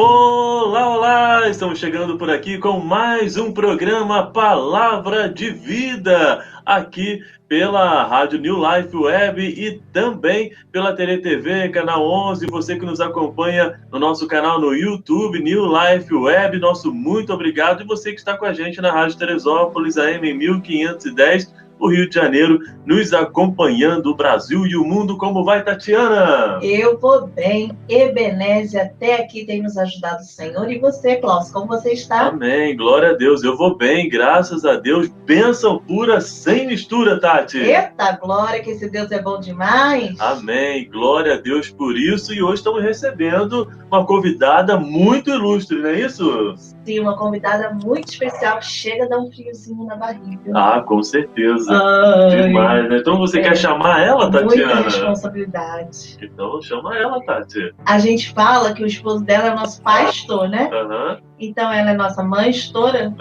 Olá, olá! Estamos chegando por aqui com mais um programa Palavra de Vida, aqui pela Rádio New Life Web e também pela TeleTV, Canal 11. Você que nos acompanha no nosso canal no YouTube, New Life Web, nosso muito obrigado. E você que está com a gente na Rádio Teresópolis, AM 1510, o Rio de Janeiro, nos acompanhando, o Brasil e o mundo. Como vai, Tatiana? Eu vou bem. Ebenezer, até aqui tem nos ajudado o Senhor. E você, Cláudio, como você está? Amém, glória a Deus. Eu vou bem, graças a Deus. Bênção pura, sem mistura, Tati. Eita glória, que esse Deus é bom demais. Amém, glória a Deus por isso. E hoje estamos recebendo uma convidada muito ilustre, não é isso? Sim, uma convidada muito especial que chega a dar um friozinho na barriga. Ah, com certeza. Ai, demais, né? Então você quer chamar ela, Tatiana? muita responsabilidade. Então chama ela, Tati. A gente fala que o esposo dela é o nosso pastor, né? Aham. Então ela é nossa mãe estora.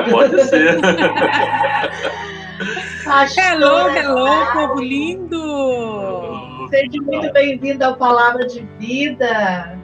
Pode ser. Pastora, Hello, povo lindo! seja muito bem-vindo ao Palavra de Vida.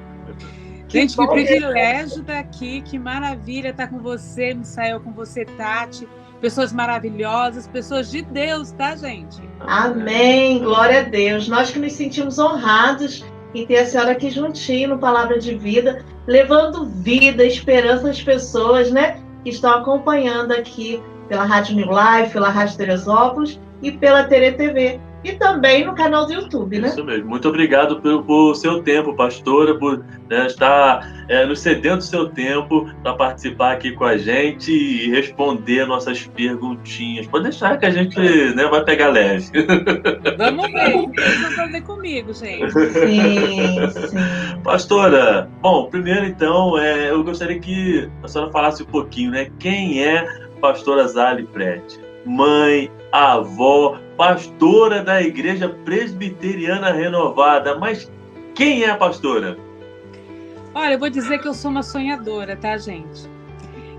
Gente, que bom privilégio estar aqui, que maravilha estar com você, Misael, com você, Tati. Pessoas maravilhosas, pessoas de Deus, tá, gente? Amém, glória a Deus. Nós que nos sentimos honrados em ter a senhora aqui juntinho no Palavra de Vida, levando vida, esperança às pessoas, né, que estão acompanhando aqui pela Rádio New Life, pela Rádio Teresópolis e pela TeleTV. E também no canal do YouTube, né? Isso mesmo. Muito obrigado por seu tempo, pastora, por estar nos cedendo seu tempo para participar aqui com a gente e responder nossas perguntinhas. Pode deixar que a gente vai pegar leve. Vamos ver o que eles vão fazer comigo, gente. Sim. Pastora, bom, primeiro então, eu gostaria que a senhora falasse um pouquinho, né? Quem é pastora Zali Prete? Mãe, avó, pastora da Igreja Presbiteriana Renovada. Mas quem é a pastora? Olha, eu vou dizer que eu sou uma sonhadora, tá, gente?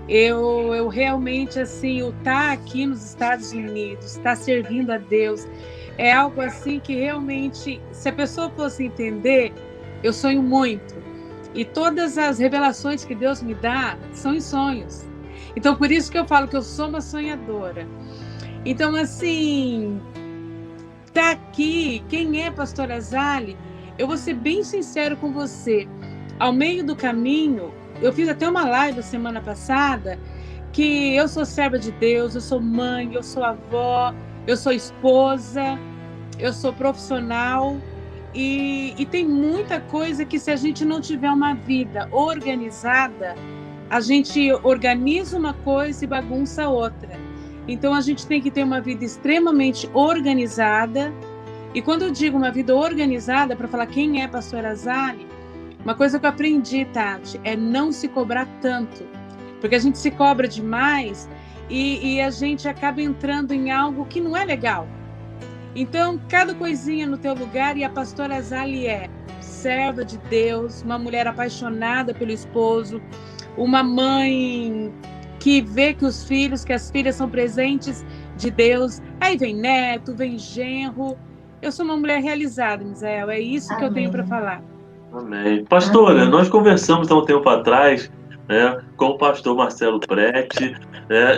Eu realmente, assim, o estar aqui nos Estados Unidos, estar servindo a Deus, é algo assim que realmente, se a pessoa fosse entender, eu sonho muito. E todas as revelações que Deus me dá são em sonhos. Então, por isso que eu falo que eu sou uma sonhadora. Então, assim, tá aqui, quem é pastora Zali? Eu vou ser bem sincero com você. Ao meio do caminho, eu fiz até uma live a semana passada, que eu sou serva de Deus, eu sou mãe, eu sou avó, eu sou esposa, eu sou profissional, e tem muita coisa que, se a gente não tiver uma vida organizada, a gente organiza uma coisa e bagunça outra. Então, a gente tem que ter uma vida extremamente organizada. E quando eu digo uma vida organizada, para falar quem é pastora Zali, uma coisa que eu aprendi, Tati, é não se cobrar tanto. Porque a gente se cobra demais e a gente acaba entrando em algo que não é legal. Então, cada coisinha no teu lugar, e a pastora Zali é serva de Deus, uma mulher apaixonada pelo esposo, uma mãe que vê que os filhos, que as filhas são presentes de Deus. Aí vem neto, vem genro. Eu sou uma mulher realizada, Misael. É isso que Amém. eu tenho para falar. Amém. Pastora, Amém. nós conversamos há um tempo atrás, né, com o pastor Marcelo Prete,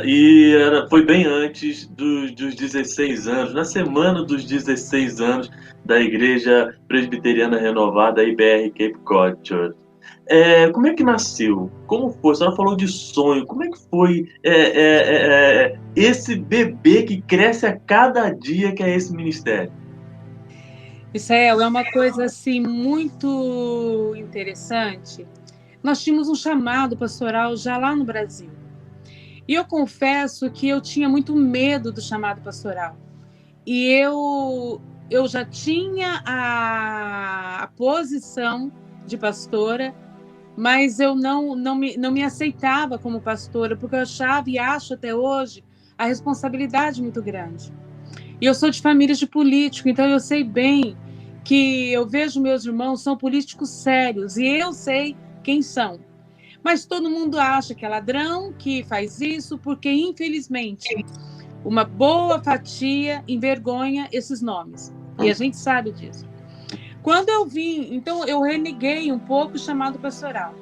e foi bem antes dos 16 anos, na semana dos 16 anos da Igreja Presbiteriana Renovada, IBR Cape Cod Church. Como é que nasceu? Como foi? A senhora falou de sonho. Como é que foi esse bebê que cresce a cada dia, que é esse ministério? Misael, é uma coisa assim muito interessante. Nós tínhamos um chamado pastoral já lá no Brasil. E eu confesso que eu tinha muito medo do chamado pastoral. E eu já tinha a posição de pastora, mas eu não me aceitava como pastora, porque eu achava e acho até hoje a responsabilidade muito grande. E eu sou de família de político, então eu sei bem que eu vejo meus irmãos são políticos sérios, e eu sei quem são. Mas todo mundo acha que é ladrão, que faz isso, porque, infelizmente, uma boa fatia envergonha esses nomes. E a gente sabe disso. Quando eu vim, então eu reneguei um pouco o chamado pastoral.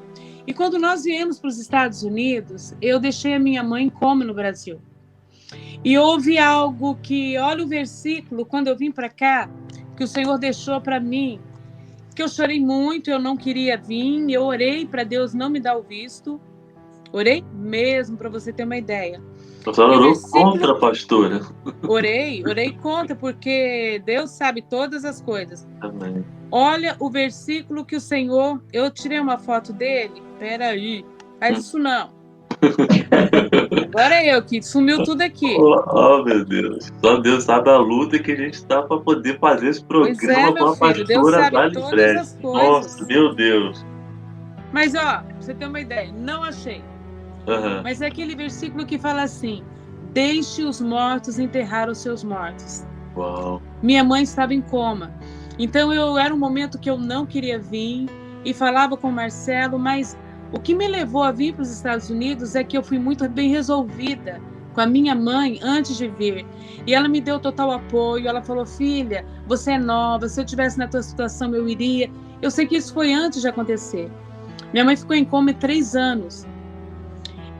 E quando nós viemos para os Estados Unidos, eu deixei a minha mãe como no Brasil. E houve algo que, olha o versículo, quando eu vim para cá, que o Senhor deixou para mim, que eu chorei muito, eu não queria vir, eu orei para Deus não me dar o visto. Orei mesmo, para você ter uma ideia. A senhora orou contra a pastora. Orei contra, porque Deus sabe todas as coisas. Amém. Olha o versículo que o Senhor... Eu tirei uma foto dele. Peraí, faz isso não. Agora é eu que sumiu tudo aqui. Oh, meu Deus. Só Deus sabe a luta que a gente está para poder fazer esse programa com a filho, Deus pastora sabe Dali todas Fred. as coisas. Nossa, meu Deus. Mas, ó, pra você ter uma ideia, não achei. Uhum. Mas é aquele versículo que fala assim: deixe os mortos enterrar os seus mortos. Uau. Minha mãe estava em coma. Então, era um momento que eu não queria vir e falava com o Marcelo, mas o que me levou a vir para os Estados Unidos é que eu fui muito bem resolvida com a minha mãe antes de vir. E ela me deu total apoio. Ela falou: filha, você é nova, se eu estivesse na tua situação eu iria. Eu sei que isso foi antes de acontecer. Minha mãe ficou em coma 3 anos.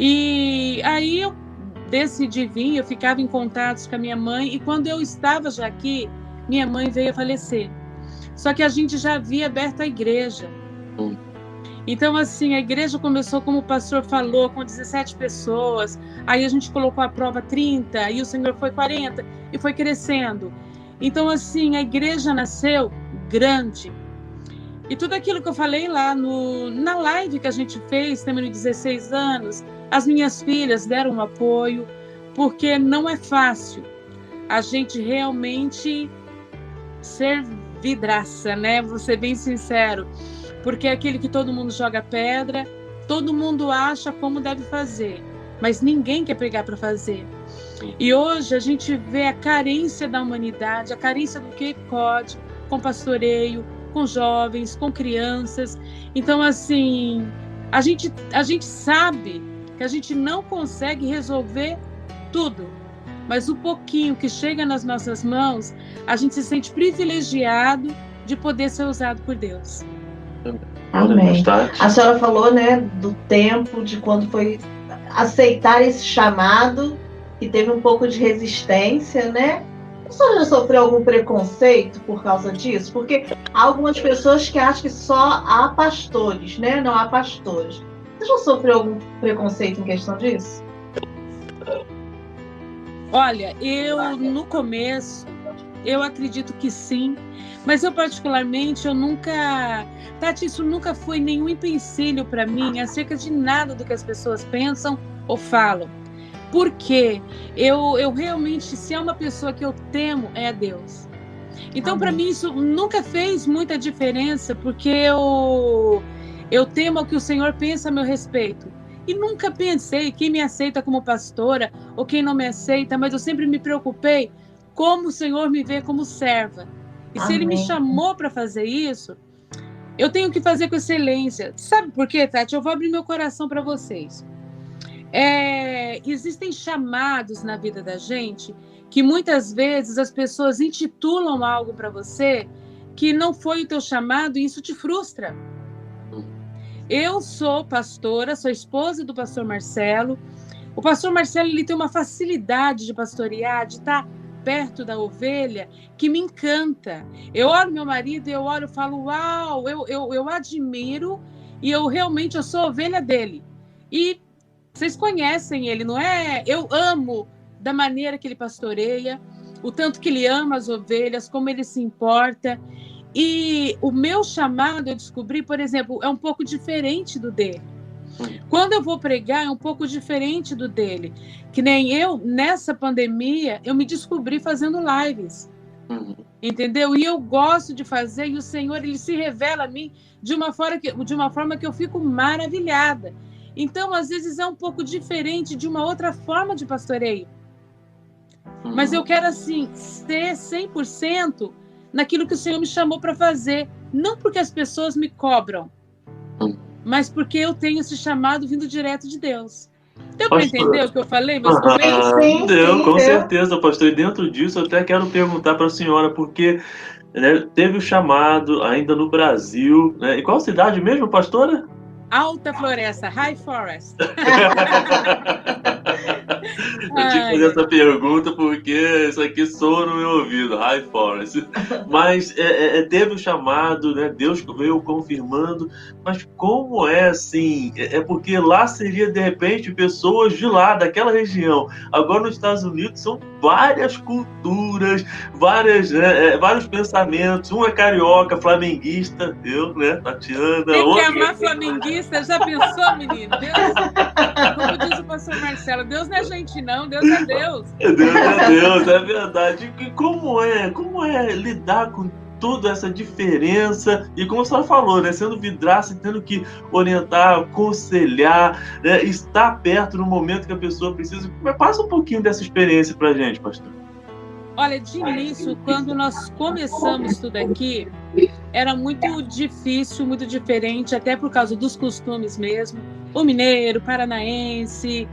E aí eu decidi vir, eu ficava em contatos com a minha mãe, e quando eu estava já aqui, minha mãe veio a falecer. Só que a gente já havia aberto a igreja. Então, assim, a igreja começou, como o pastor falou, com 17 pessoas, aí a gente colocou à prova 30, e o Senhor foi 40, e foi crescendo. Então, assim, a igreja nasceu grande. E tudo aquilo que eu falei lá na live que a gente fez, também nos 16 anos, as minhas filhas deram um apoio, porque não é fácil a gente realmente ser vidraça, né? Vou ser bem sincero, porque é aquele que todo mundo joga pedra, todo mundo acha como deve fazer, mas ninguém quer pegar para fazer. E hoje a gente vê a carência da humanidade, a carência do que pode, com pastoreio, com jovens, com crianças. Então, assim, a gente sabe que a gente não consegue resolver tudo, mas o pouquinho que chega nas nossas mãos, a gente se sente privilegiado de poder ser usado por Deus. Amém. A senhora falou, né, do tempo, de quando foi aceitar esse chamado, que teve um pouco de resistência, né? A senhora já sofreu algum preconceito por causa disso? Porque há algumas pessoas que acham que só há pastores, né? Não há pastores. Você já sofreu algum preconceito em questão disso? Olha, no começo, eu acredito que sim, mas eu particularmente, eu nunca... Tati, isso nunca foi nenhum empecilho para mim acerca de nada do que as pessoas pensam ou falam. Porque eu realmente, se é uma pessoa que eu temo, é a Deus. Então, para mim, isso nunca fez muita diferença, porque eu temo o que o Senhor pensa a meu respeito. E nunca pensei quem me aceita como pastora ou quem não me aceita, mas eu sempre me preocupei como o Senhor me vê como serva. E se Ele me chamou para fazer isso, eu tenho que fazer com excelência. Sabe por quê, Tati? Eu vou abrir meu coração para vocês. Existem chamados na vida da gente que muitas vezes as pessoas intitulam algo para você que não foi o teu chamado, e isso te frustra. Eu sou pastora, sou esposa do pastor Marcelo. O pastor Marcelo, ele tem uma facilidade de pastorear, de estar perto da ovelha, que me encanta. Eu olho meu marido e eu olho e falo: uau, eu admiro, e eu sou ovelha dele. E vocês conhecem ele, não é? Eu amo da maneira que ele pastoreia, o tanto que ele ama as ovelhas, como ele se importa. E o meu chamado, eu descobri, por exemplo, é um pouco diferente do dele. Quando eu vou pregar, é um pouco diferente do dele. Que nem eu, nessa pandemia, eu me descobri fazendo lives. Entendeu? E eu gosto de fazer, e o Senhor, ele se revela a mim de uma forma que eu fico maravilhada. Então, às vezes, é um pouco diferente de uma outra forma de pastoreio. Mas eu quero, assim, ser 100% naquilo que o Senhor me chamou para fazer. Não porque as pessoas me cobram, mas porque eu tenho esse chamado vindo direto de Deus. Deu para entender o que eu falei? Mas deu, com certeza, pastor. E dentro disso, eu até quero perguntar para a senhora, porque, né, teve o chamado ainda no Brasil, né? E qual cidade mesmo, pastora? Alta floresta, high forest. Eu tinha que fazer essa pergunta porque isso aqui soa no meu ouvido, High Forest. Mas teve o chamado, né? Deus veio confirmando. Mas como é assim? É porque lá seria, de repente, pessoas de lá, daquela região. Agora nos Estados Unidos são várias culturas, vários pensamentos. Um é carioca, flamenguista, eu, né? Tatiana. Tem que amar flamenguista, já pensou, menino? Deus, como diz o pastor Marcelo, Deus não é gente não, Deus é Deus. Deus é Deus, é verdade. E como é lidar com toda essa diferença? E como a senhora falou, né, sendo vidraça, tendo que orientar, aconselhar, né, estar perto no momento que a pessoa precisa. Passa um pouquinho dessa experiência pra gente, pastor. Olha, de início, quando nós começamos tudo aqui, era muito difícil, muito diferente, até por causa dos costumes mesmo. O mineiro, paranaense,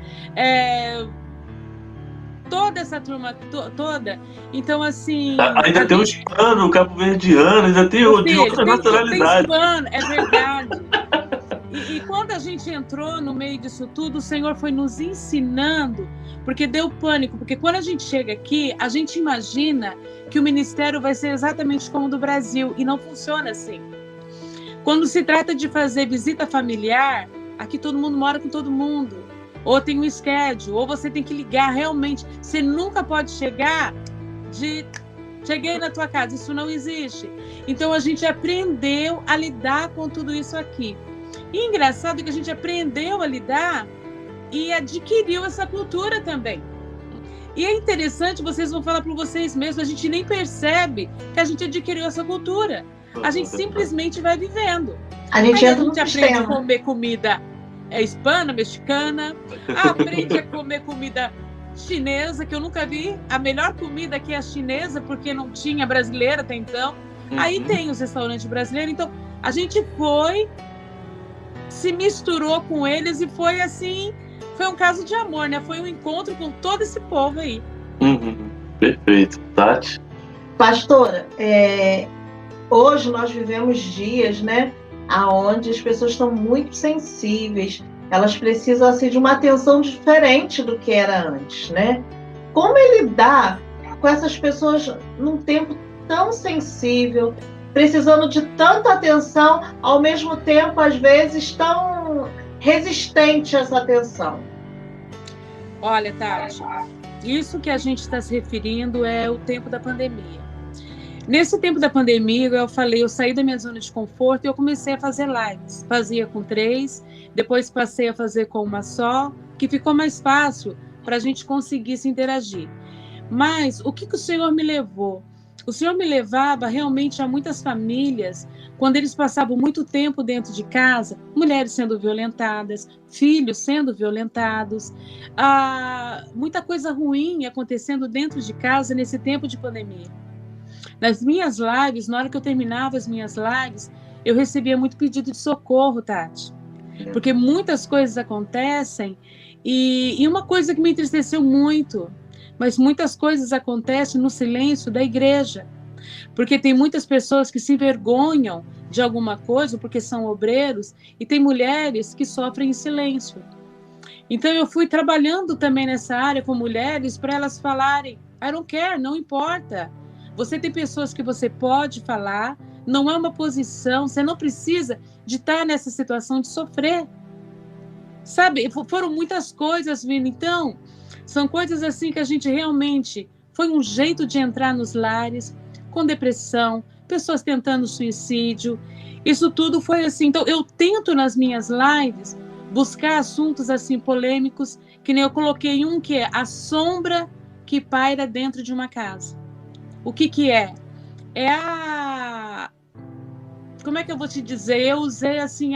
toda essa turma toda. Então, assim... Ainda tem o hispano, o cabo-verdiano, ainda tem o de outra nacionalidade. Tem hispano, é verdade. E quando a gente entrou no meio disso tudo, o Senhor foi nos ensinando, porque deu pânico, porque quando a gente chega aqui, a gente imagina que o ministério vai ser exatamente como o do Brasil, e não funciona assim. Quando se trata de fazer visita familiar, aqui todo mundo mora com todo mundo, ou tem um schedule, ou você tem que ligar realmente. Você nunca pode chegar de... Cheguei na tua casa, isso não existe. Então a gente aprendeu a lidar com tudo isso aqui. E engraçado que a gente aprendeu a lidar e adquiriu essa cultura também. E é interessante, vocês vão falar para vocês mesmos, a gente nem percebe que a gente adquiriu essa cultura. A gente simplesmente vai vivendo. A gente aprende a comer comida hispana, mexicana, aprende a comer comida chinesa, que eu nunca vi. A melhor comida aqui é a chinesa, porque não tinha brasileira até então. Aí tem os restaurantes brasileiros. Então, a gente se misturou com eles e foi assim, foi um caso de amor, né? Foi um encontro com todo esse povo aí. Perfeito. Tati? Pastora, hoje nós vivemos dias, né, onde as pessoas estão muito sensíveis, elas precisam assim, de uma atenção diferente do que era antes, né? Como é lidar com essas pessoas num tempo tão sensível, precisando de tanta atenção, ao mesmo tempo, às vezes, tão resistente a essa atenção? Olha, Tati, isso que a gente está se referindo é o tempo da pandemia. Nesse tempo da pandemia, eu falei, eu saí da minha zona de conforto e eu comecei a fazer lives. Fazia com 3, depois passei a fazer com uma só, que ficou mais fácil para a gente conseguir se interagir. Mas o que o Senhor me levou? O Senhor me levava realmente a muitas famílias, quando eles passavam muito tempo dentro de casa, mulheres sendo violentadas, filhos sendo violentados, muita coisa ruim acontecendo dentro de casa nesse tempo de pandemia. Nas minhas lives, na hora que eu terminava as minhas lives, eu recebia muito pedido de socorro, Tati, porque muitas coisas acontecem e uma coisa que me entristeceu muito, mas muitas coisas acontecem no silêncio da igreja, porque tem muitas pessoas que se envergonham de alguma coisa porque são obreiros e tem mulheres que sofrem em silêncio. Então eu fui trabalhando também nessa área com mulheres para elas falarem, I don't care, não importa. Você tem pessoas que você pode falar, não é uma posição, você não precisa de estar nessa situação de sofrer. Sabe, foram muitas coisas vindo, então, são coisas assim que a gente realmente, foi um jeito de entrar nos lares, com depressão, pessoas tentando suicídio, isso tudo foi assim. Então, eu tento nas minhas lives buscar assuntos assim polêmicos, que nem eu coloquei um que é a sombra que paira dentro de uma casa. O que é? É a... Como é que eu vou te dizer? Eu usei assim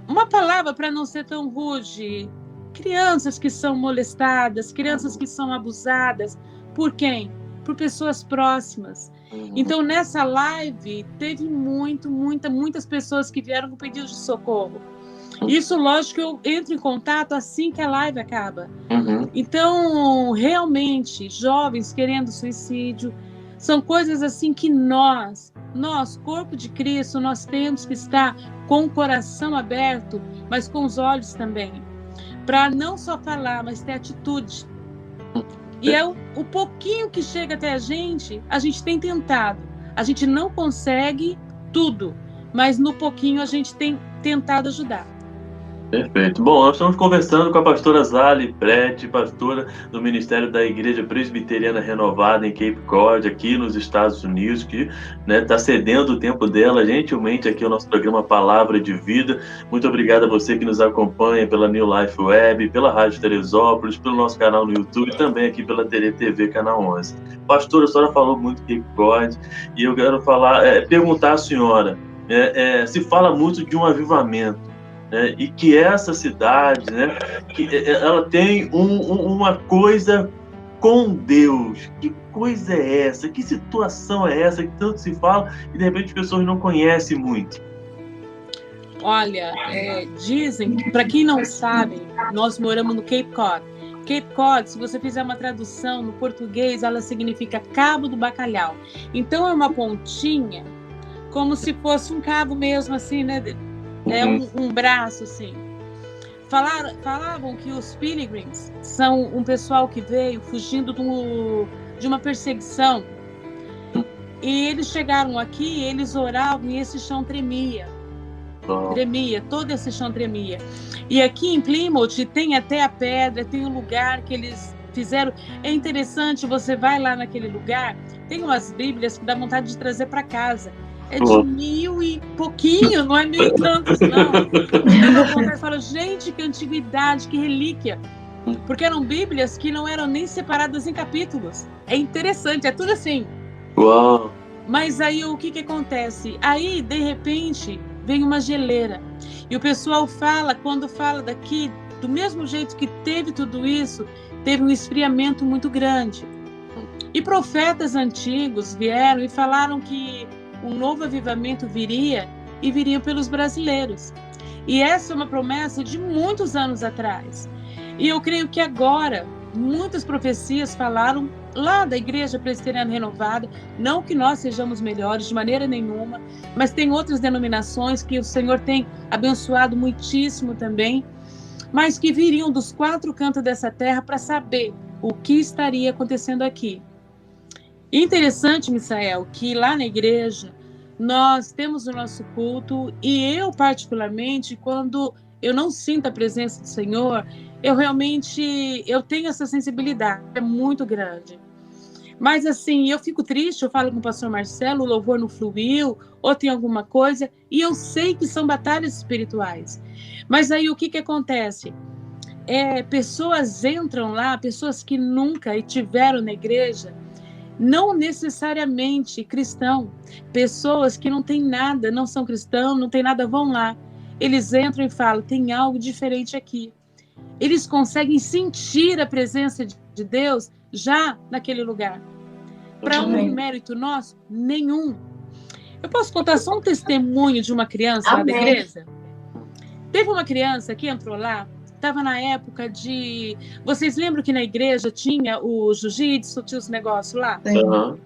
uma palavra para não ser tão rude. Crianças que são molestadas, crianças que são abusadas. Por quem? Por pessoas próximas. Então, nessa live, teve muitas pessoas que vieram com pedidos de socorro. Isso, lógico, eu entro em contato assim que a live acaba. Então, realmente, jovens querendo suicídio, são coisas assim que nós nós, corpo de Cristo, nós temos que estar com o coração aberto, mas com os olhos também, para não só falar, mas ter atitude. E é o pouquinho que chega até a gente tem tentado. A gente não consegue tudo, mas no pouquinho a gente tem tentado ajudar. Perfeito. Bom, nós estamos conversando com a pastora Zali Prete, pastora do Ministério da Igreja Presbiteriana Renovada em Cape Cod, aqui nos Estados Unidos, que está cedendo o tempo dela gentilmente aqui ao nosso programa Palavra de Vida. Muito obrigado a você que nos acompanha pela New Life Web, pela Rádio Teresópolis, pelo nosso canal no YouTube e também aqui pela TV Canal 11. Pastora, a senhora falou muito Cape Cod e eu quero perguntar à senhora, se fala muito de um avivamento, e que essa cidade, que ela tem uma coisa com Deus. Que coisa é essa? Que situação é essa que tanto se fala e de repente as pessoas não conhecem muito? Olha, dizem, para quem não sabe, nós moramos no Cape Cod. Cape Cod, se você fizer uma tradução no português, ela significa Cabo do Bacalhau. Então é uma pontinha, como se fosse um cabo mesmo, assim, né? Um braço, assim. Falavam que os Pilgrims são um pessoal que veio fugindo de uma perseguição. E eles chegaram aqui, eles oravam e esse chão tremia. Tremia, todo esse chão tremia. E aqui em Plymouth tem até a pedra, tem um lugar que eles fizeram. É interessante, você vai lá naquele lugar, tem umas bíblias que dá vontade de trazer para casa. É de 1000 e pouquinho, não é 1000 e tantos, não. Você fala, gente, que antiguidade, que relíquia. Porque eram bíblias que não eram nem separadas em capítulos. É interessante, é tudo assim. Uau! Mas aí o que acontece? Aí, de repente, vem uma geleira. E o pessoal fala, quando fala daqui, do mesmo jeito que teve tudo isso, teve um esfriamento muito grande. E profetas antigos vieram e falaram que um novo avivamento viria e viria pelos brasileiros. E essa é uma promessa de muitos anos atrás. E eu creio que agora, muitas profecias falaram lá da Igreja Presbiteriana Renovada, não que nós sejamos melhores de maneira nenhuma, mas tem outras denominações que o Senhor tem abençoado muitíssimo também, mas que viriam dos 4 cantos dessa terra para saber o que estaria acontecendo aqui. Interessante, Misael, que lá na igreja nós temos o nosso culto e eu particularmente, quando eu não sinto a presença do Senhor, eu tenho essa sensibilidade, é muito grande. Mas assim, eu fico triste, eu falo com o pastor Marcelo, o louvor não fluiu, ou tem alguma coisa, e eu sei que são batalhas espirituais. Mas aí o que acontece? Pessoas entram lá, pessoas que nunca tiveram na igreja, não necessariamente cristão, pessoas que não têm nada, não são cristãos, não têm nada, vão lá. Eles entram e falam, tem algo diferente aqui. Eles conseguem sentir a presença de Deus já naquele lugar. Para um mérito nosso, nenhum. Eu posso contar só um testemunho de uma criança lá da igreja? Teve uma criança que entrou lá, estava na época de... Vocês lembram que na igreja tinha o jiu-jitsu, tinha os negócios lá? Uhum.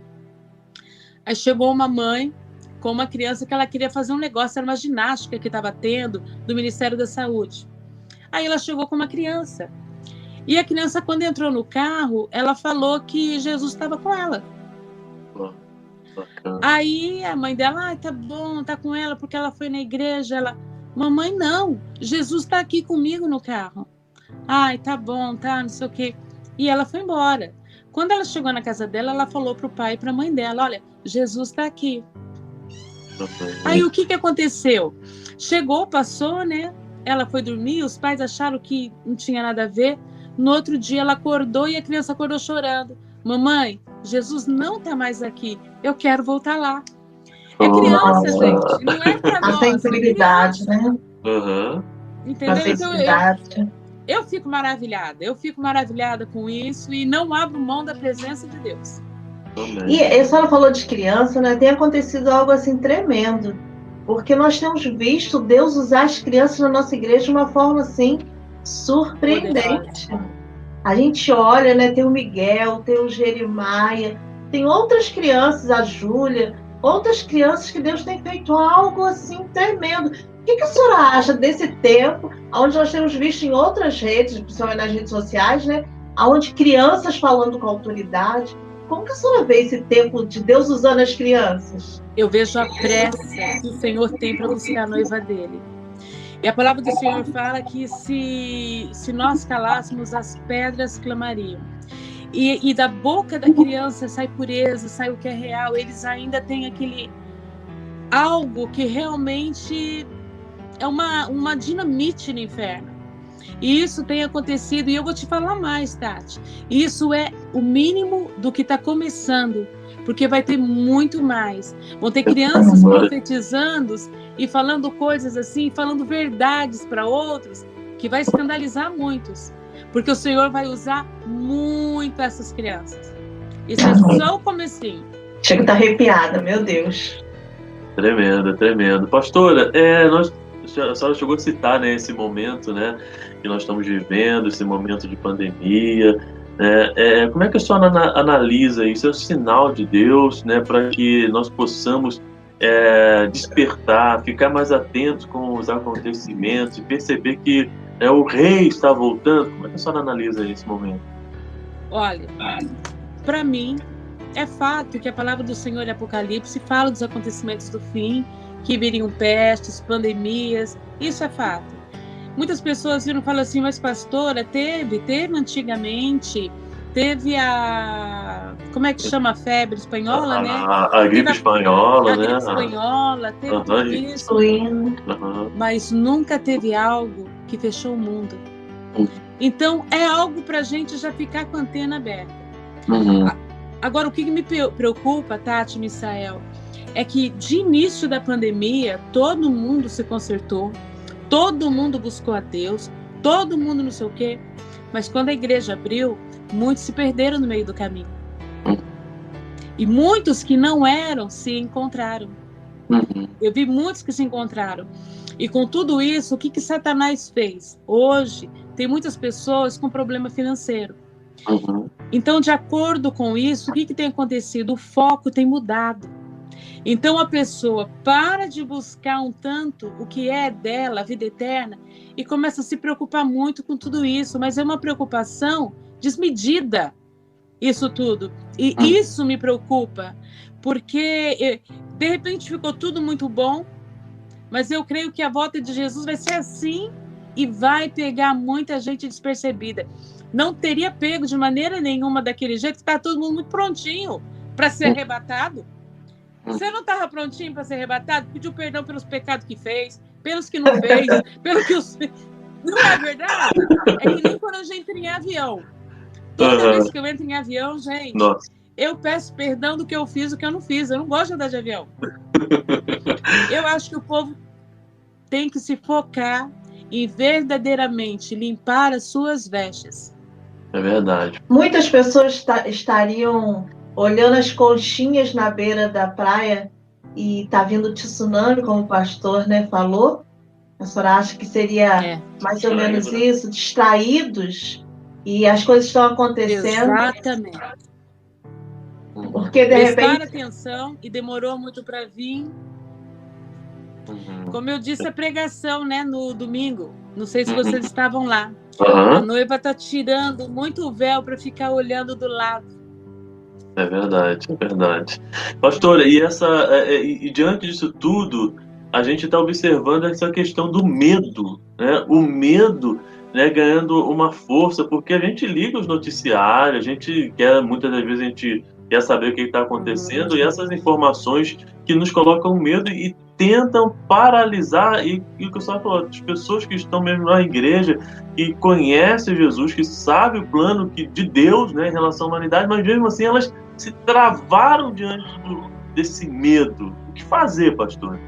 Aí chegou uma mãe com uma criança que ela queria fazer um negócio, era uma ginástica que estava tendo do Ministério da Saúde. Aí ela chegou com uma criança. E a criança, quando entrou no carro, ela falou que Jesus estava com ela. Aí a mãe dela, tá bom, tá com ela porque ela foi na igreja. Ela, mamãe, não, Jesus está aqui comigo no carro. Ai, tá bom, tá, não sei o quê. E ela foi embora. Quando ela chegou na casa dela, ela falou pro pai e pra mãe dela, olha, Jesus está aqui. Aí o que aconteceu? Chegou, passou, né? Ela foi dormir, os pais acharam que não tinha nada a ver. No outro dia ela acordou e a criança acordou chorando. Mamãe, Jesus não está mais aqui. Eu quero voltar lá. É criança, gente. Não é para nós. A sensibilidade, né? Uhum. Entendeu? Então eu fico maravilhada. Eu fico maravilhada com isso e não abro mão da presença de Deus. E a senhora falou de criança, né? Tem acontecido algo assim tremendo. Porque nós temos visto Deus usar as crianças na nossa igreja de uma forma assim surpreendente. A gente olha, né? Tem o Miguel, tem o Jeremiah, tem outras crianças, a Júlia, outras crianças que Deus tem feito algo assim tremendo. O que a senhora acha desse tempo, onde nós temos visto em outras redes, principalmente nas redes sociais, né? Onde crianças falando com autoridade. Como que a senhora vê esse tempo de Deus usando as crianças? Eu vejo a pressa que o Senhor tem para buscar a noiva dele. E a palavra do Senhor fala que se nós calássemos, as pedras clamariam. E da boca da criança sai pureza, sai o que é real. Eles ainda têm aquele algo que realmente é uma dinamite no inferno. E isso tem acontecido, e eu vou te falar mais, Tati. Isso é o mínimo do que está começando, porque vai ter muito mais. Vão ter crianças profetizando e falando coisas assim, falando verdades para outros, que vai escandalizar muitos. Porque o Senhor vai usar muito essas crianças. Isso é só o comecinho. Chega a estar arrepiada, meu Deus. Tremendo, tremendo. Pastora, a senhora chegou a citar, né, esse momento, né, que nós estamos vivendo, esse momento de pandemia. Como é que a senhora analisa isso? É um sinal de Deus, né, para que nós possamos despertar, ficar mais atentos com os acontecimentos e perceber que o rei está voltando? Como é que a senhora analisa esse momento? Olha, para mim, é fato que a palavra do Senhor em Apocalipse fala dos acontecimentos do fim, que viriam pestes, pandemias, isso é fato. Muitas pessoas viram e falam assim, mas pastora, teve antigamente, teve como é que chama a febre espanhola, né? A gripe espanhola, né? A gripe espanhola, teve tudo isso. Mas nunca teve algo que fechou o mundo. Então, é algo para a gente já ficar com a antena aberta. Agora, o que me preocupa, Tati e Misael, é que de início da pandemia, todo mundo se consertou, todo mundo buscou a Deus, todo mundo não sei o quê, mas quando a igreja abriu, muitos se perderam no meio do caminho. E muitos que não eram se encontraram. Eu vi muitos que se encontraram. E com tudo isso, o que Satanás fez? Hoje, tem muitas pessoas com problema financeiro. Então, de acordo com isso, o que tem acontecido? O foco tem mudado. Então, a pessoa para de buscar um tanto o que é dela, a vida eterna, e começa a se preocupar muito com tudo isso, mas é uma preocupação desmedida, isso tudo. E isso me preocupa, porque de repente ficou tudo muito bom, mas eu creio que a volta de Jesus vai ser assim e vai pegar muita gente despercebida. Não teria pego de maneira nenhuma daquele jeito, está todo mundo muito prontinho para ser arrebatado. Você não estava prontinho para ser arrebatado? Pediu perdão pelos pecados que fez, pelos que não fez, pelo que os... Não é verdade? É que nem quando eu já entrei em avião. Toda vez que eu entro em avião, gente, eu peço perdão do que eu fiz e do que eu não fiz. Eu não gosto de andar de avião. Eu acho que o povo tem que se focar em verdadeiramente limpar as suas vestes. É verdade. Muitas pessoas estariam olhando as conchinhas na beira da praia e tá vindo tsunami, como o pastor, né, falou. A senhora acha que seria mais ou menos isso, distraídos, e as coisas estão acontecendo. Exatamente. Porque de repente... Prestaram atenção e demorou muito para vir. Como eu disse, a pregação, né, no domingo. Não sei se vocês estavam lá. A noiva está tirando muito o véu para ficar olhando do lado. É verdade, é verdade. Pastora, e diante disso tudo, a gente está observando essa questão do medo, né? O medo, né, ganhando uma força, porque a gente liga os noticiários, a gente quer, muitas das vezes a gente quer saber o que está acontecendo, e essas informações que nos colocam medo e tentam paralisar, e o que o senhor falou, as pessoas que estão mesmo na igreja, que conhecem Jesus, que sabem o plano de Deus, né, em relação à humanidade, mas mesmo assim elas se travaram diante desse medo. O que fazer, pastor?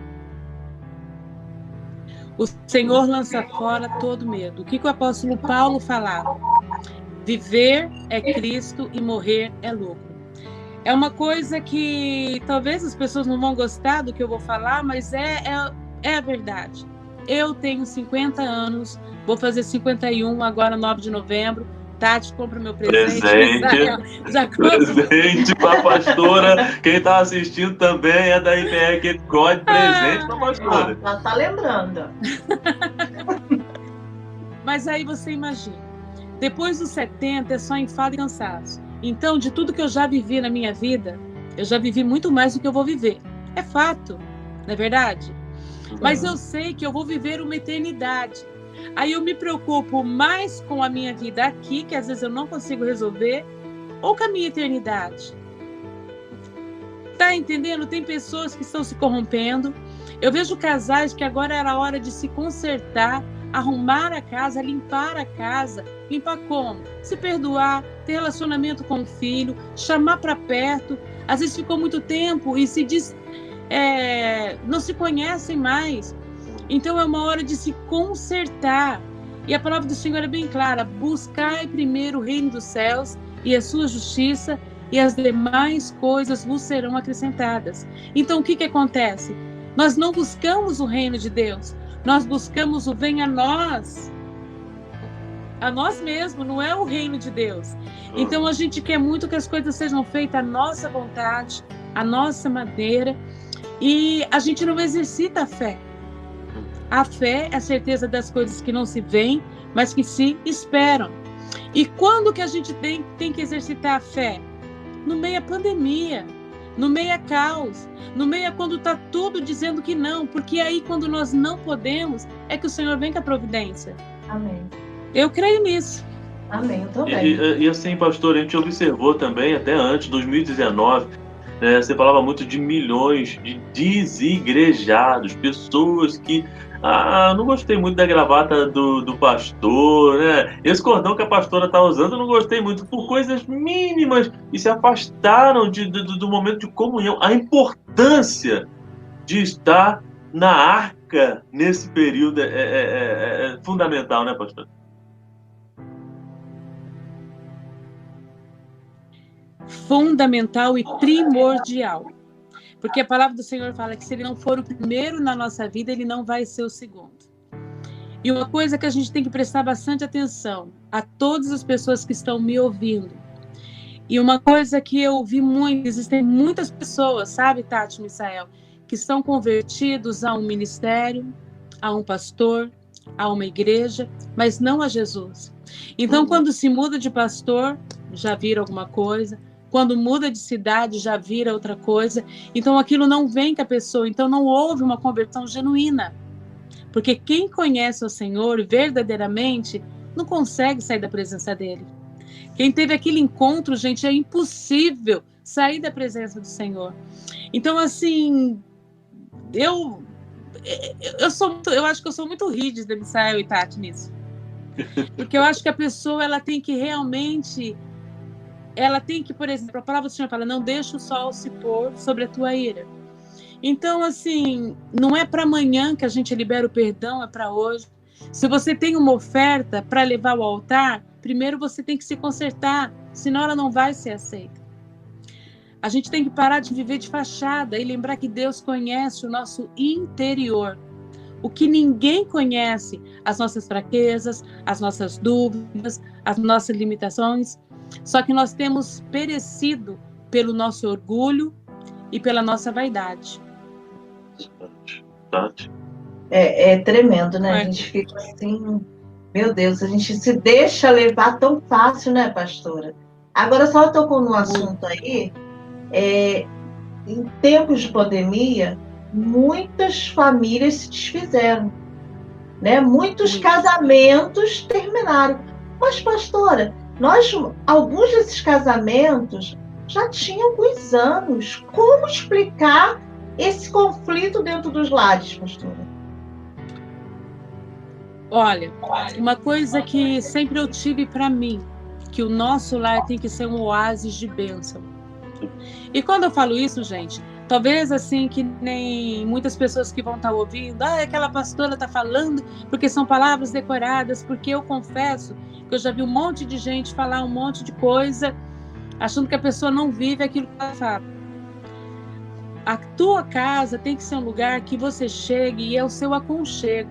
O Senhor lança fora todo medo. O que o apóstolo Paulo falava? Viver é Cristo e morrer é lucro. É uma coisa que talvez as pessoas não vão gostar do que eu vou falar, mas é a verdade. Eu tenho 50 anos, vou fazer 51 agora, 9 de novembro. Tati, compra meu presente. Presente. Já compra. Presente para a pastora. Quem está assistindo também é da IPE que God, presente para a pastora. Tá lembrando. Mas aí você imagina, depois dos 70 é só enfado e cansaço. Então, de tudo que eu já vivi na minha vida, eu já vivi muito mais do que eu vou viver. É fato, não é verdade? Mas eu sei que eu vou viver uma eternidade. Aí eu me preocupo mais com a minha vida aqui, que às vezes eu não consigo resolver, ou com a minha eternidade. Tá entendendo? Tem pessoas que estão se corrompendo. Eu vejo casais que agora era a hora de se consertar, arrumar a casa, limpar a casa. Limpar como? Se perdoar, ter relacionamento com o filho, chamar para perto. Às vezes ficou muito tempo e se diz, não se conhecem mais. Então é uma hora de se consertar. E a palavra do Senhor é bem clara: buscai primeiro o reino dos céus e a sua justiça, e as demais coisas vos serão acrescentadas. Então o que acontece? Nós não buscamos o reino de Deus, nós buscamos o venha a nós mesmos, não é o reino de Deus. Então a gente quer muito que as coisas sejam feitas à nossa vontade, à nossa maneira, e a gente não exercita a fé. A fé é a certeza das coisas que não se veem, mas que se esperam. E quando que a gente tem que exercitar a fé? No meio da pandemia, no meio do caos, no meio quando está tudo dizendo que não, porque aí quando nós não podemos, é que o Senhor vem com a providência. Amém. Eu creio nisso. Amém, eu também. E assim, pastor, a gente observou também, até antes, 2019, você falava muito de milhões de desigrejados, pessoas que... não gostei muito da gravata do pastor, né? Esse cordão que a pastora está usando, eu não gostei muito, por coisas mínimas, e se afastaram do momento de comunhão. A importância de estar na arca nesse período é fundamental, né, pastor? Fundamental e primordial. Porque a palavra do Senhor fala que se ele não for o primeiro na nossa vida, ele não vai ser o segundo. E uma coisa que a gente tem que prestar bastante atenção a todas as pessoas que estão me ouvindo. E uma coisa que eu ouvi muito, existem muitas pessoas, sabe, Tati e Misael, que são convertidos a um ministério, a um pastor, a uma igreja, mas não a Jesus. Então, quando se muda de pastor, já vira alguma coisa. Quando muda de cidade, já vira outra coisa. Então, aquilo não vem com a pessoa. Então, não houve uma conversão genuína. Porque quem conhece o Senhor verdadeiramente não consegue sair da presença dele. Quem teve aquele encontro, gente, é impossível sair da presença do Senhor. Então, assim, eu acho que eu sou muito rígida, Misael e Tati, nisso. Porque eu acho que a pessoa, ela tem que realmente... Ela tem que, por exemplo, a palavra do Senhor fala, não deixa o sol se pôr sobre a tua ira. Então, assim, não é para amanhã que a gente libera o perdão, é para hoje. Se você tem uma oferta para levar ao altar, primeiro você tem que se consertar, senão ela não vai ser aceita. A gente tem que parar de viver de fachada e lembrar que Deus conhece o nosso interior. O que ninguém conhece, as nossas fraquezas, as nossas dúvidas, as nossas limitações. Só que nós temos perecido pelo nosso orgulho e pela nossa vaidade. É tremendo, né? A gente fica assim, meu Deus, a gente se deixa levar tão fácil, né, pastora? Agora, só tocou num assunto aí, em tempos de pandemia, muitas famílias se desfizeram, né? Muitos casamentos terminaram. Mas, pastora, alguns desses casamentos já tinham alguns anos. Como explicar esse conflito dentro dos lares, pastora? Olha, uma coisa que sempre eu tive para mim, que o nosso lar tem que ser um oásis de bênção. E quando eu falo isso, gente, talvez assim que nem muitas pessoas que vão estar ouvindo, aquela pastora está falando porque são palavras decoradas, porque eu confesso que eu já vi um monte de gente falar um monte de coisa, achando que a pessoa não vive aquilo que ela fala. A tua casa tem que ser um lugar que você chegue e é o seu aconchego.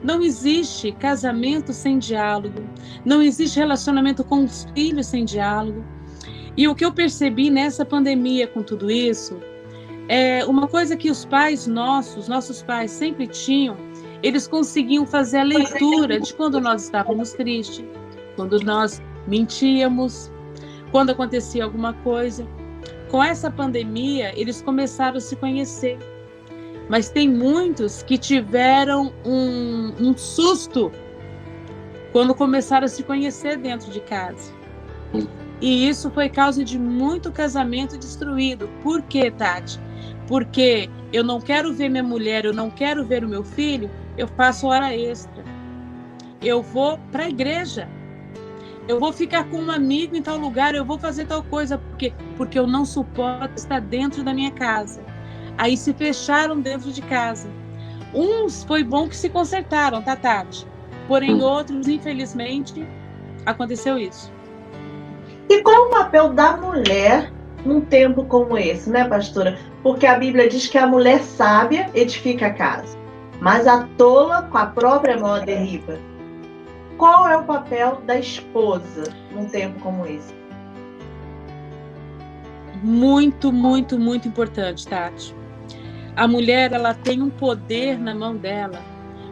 Não existe casamento sem diálogo, não existe relacionamento com os filhos sem diálogo. E o que eu percebi nessa pandemia com tudo isso, é uma coisa que os pais nossos pais sempre tinham, eles conseguiam fazer a leitura de quando nós estávamos tristes, quando nós mentíamos, quando acontecia alguma coisa. Com essa pandemia, eles começaram a se conhecer. Mas tem muitos que tiveram um susto quando começaram a se conhecer dentro de casa. E isso foi causa de muito casamento destruído. Por quê, Tati? Porque eu não quero ver minha mulher, eu não quero ver o meu filho, eu faço hora extra. Eu vou para a igreja. Eu vou ficar com um amigo em tal lugar, eu vou fazer tal coisa. Porque eu não suporto estar dentro da minha casa. Aí se fecharam dentro de casa. Uns foi bom que se consertaram, tá, Tati? Porém, outros, infelizmente, aconteceu isso. E qual o papel da mulher num tempo como esse, né, pastora? Porque a Bíblia diz que a mulher sábia edifica a casa, mas a tola com a própria mão a derriba. Qual é o papel da esposa num tempo como esse? Muito, muito, muito importante, Tati. A mulher, ela tem um poder na mão dela,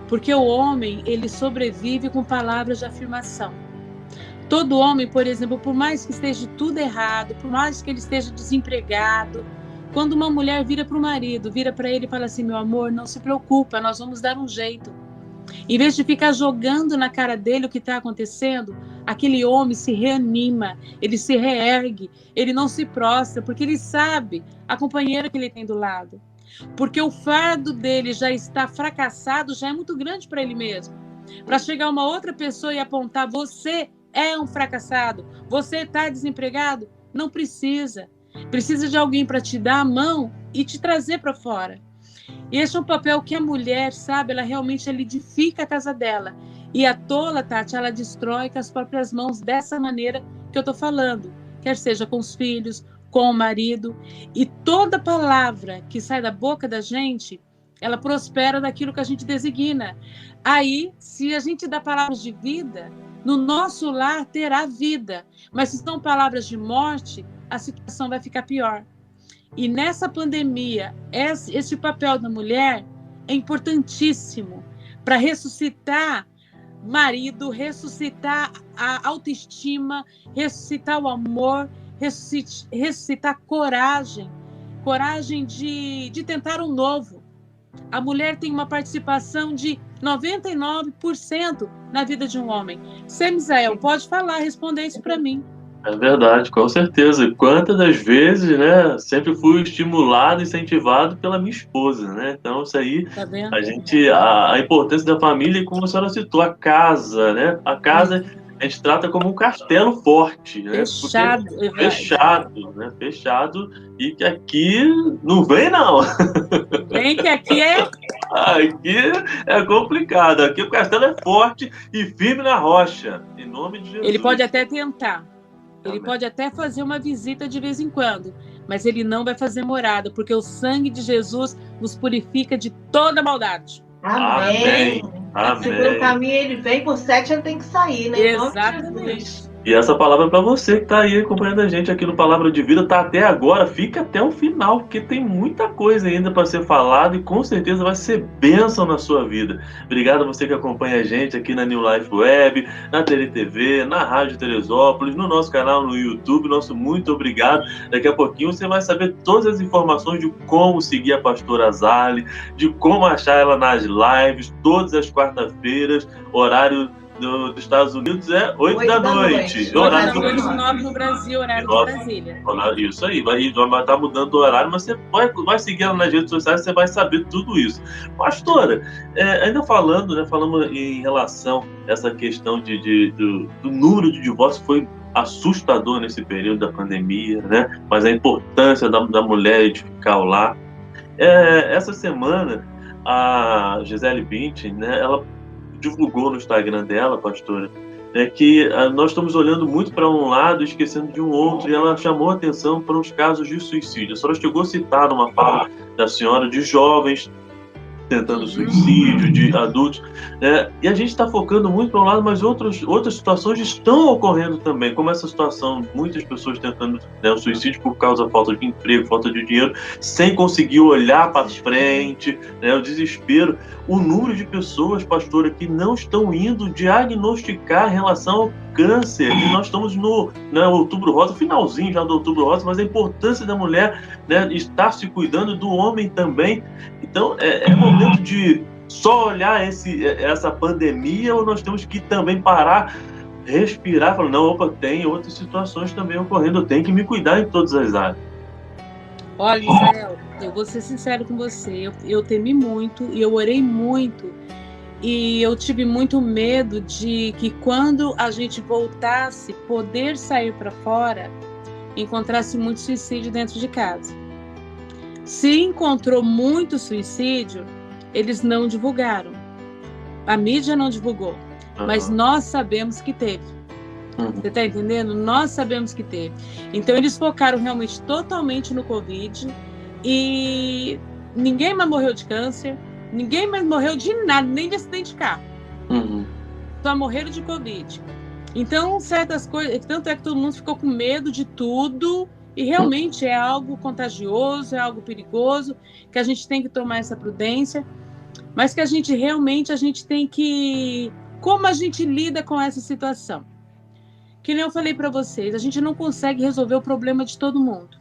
porque o homem, ele sobrevive com palavras de afirmação. Todo homem, por exemplo, por mais que esteja tudo errado, por mais que ele esteja desempregado, quando uma mulher vira para o marido, vira para ele e fala assim: meu amor, não se preocupa, nós vamos dar um jeito. Em vez de ficar jogando na cara dele o que está acontecendo, aquele homem se reanima, ele se reergue, ele não se prostra, porque ele sabe a companheira que ele tem do lado. Porque o fardo dele já está fracassado, já é muito grande para ele mesmo. Para chegar uma outra pessoa e apontar: você é um fracassado, você está desempregado, não precisa. Precisa de alguém para te dar a mão e te trazer para fora. E esse é um papel que a mulher, sabe, ela realmente edifica a casa dela. E a tola, Tati, ela destrói com as próprias mãos dessa maneira que eu estou falando. Quer seja com os filhos, com o marido. E toda palavra que sai da boca da gente, ela prospera daquilo que a gente designa. Aí, se a gente dá palavras de vida, no nosso lar terá vida. Mas se são palavras de morte, a situação vai ficar pior. E nessa pandemia, esse papel da mulher é importantíssimo para ressuscitar marido, ressuscitar a autoestima, ressuscitar o amor, ressuscitar coragem de tentar um novo. A mulher tem uma participação de 99% na vida de um homem. Você, Misael, pode falar, responder isso para mim. É verdade, com certeza. Quantas das vezes, né, sempre fui estimulado, incentivado pela minha esposa, né? Então, isso aí, Tá vendo? a importância da família, e como a senhora citou, a casa, né? A casa a gente trata como um castelo forte, né? Fechado. Fechado, né? Fechado, e que aqui não vem, não. Vem que aqui é... Aqui é complicado. Aqui o castelo é forte e firme na rocha, em nome de Jesus. Ele pode até tentar. Ele Amém. pode até fazer uma visita de vez em quando, mas ele não vai fazer morada, porque o sangue de Jesus nos purifica de toda maldade. Amém. Amém. Se pelo caminho ele vem, por 7 ele tem que sair, né? Em nome de Exatamente. Jesus. E essa palavra é para você que está aí acompanhando a gente aqui no Palavra de Vida, tá até agora, fica até o final, porque tem muita coisa ainda para ser falada e com certeza vai ser bênção na sua vida. Obrigado a você que acompanha a gente aqui na New Life Web, na TeleTV, na Rádio Teresópolis, no nosso canal no YouTube. Nosso muito obrigado. Daqui a pouquinho você vai saber todas as informações de como seguir a pastora Azali, de como achar ela nas lives, todas as quarta-feiras, horário dos Estados Unidos é 8 da noite. Horário da noite, 9 no Brasil, horário de Brasília. Isso aí, vai estar mudando o horário, mas você vai seguir ela nas redes sociais, você vai saber tudo isso. Pastora, ainda falando, né, falamos em relação a essa questão do número de divórcios, foi assustador nesse período da pandemia, né? Mas a importância da mulher edificar o lar. Essa semana, a Gisele Bündchen, né, ela divulgou no Instagram dela, pastora, que nós estamos olhando muito para um lado e esquecendo de um outro, e ela chamou a atenção para os casos de suicídio. A senhora chegou a citar numa fala da senhora de jovens tentando suicídio, de adultos, e a gente está focando muito para um lado, mas outras situações estão ocorrendo também, como essa situação, muitas pessoas tentando, né, o suicídio por causa da falta de emprego, falta de dinheiro, sem conseguir olhar para frente, né, o desespero, o número de pessoas, pastora, que não estão indo diagnosticar em relação ao câncer, e nós estamos no, né, Outubro Rosa, finalzinho já do Outubro Rosa, mas a importância da mulher, né, estar se cuidando, do homem também. Então é momento de só olhar essa pandemia, ou nós temos que também parar, respirar, falar, não, opa, tem outras situações também ocorrendo, eu tenho que me cuidar em todas as áreas. Olha, Israel, eu vou ser sincero com você, eu temi muito e eu orei muito, e eu tive muito medo de que quando a gente voltasse, poder sair para fora, encontrasse muito suicídio dentro de casa. Se encontrou muito suicídio, eles não divulgaram. A mídia não divulgou, mas nós sabemos que teve. Você está entendendo? Nós sabemos que teve. Então, eles focaram realmente totalmente no Covid, e ninguém mais morreu de câncer, ninguém mais morreu de nada, nem de acidente de carro. Só morreram de Covid. Então, certas coisas, tanto é que todo mundo ficou com medo de tudo, e realmente é algo contagioso, é algo perigoso, que a gente tem que tomar essa prudência, mas que a gente tem que... Como a gente lida com essa situação? Que nem eu falei para vocês, a gente não consegue resolver o problema de todo mundo.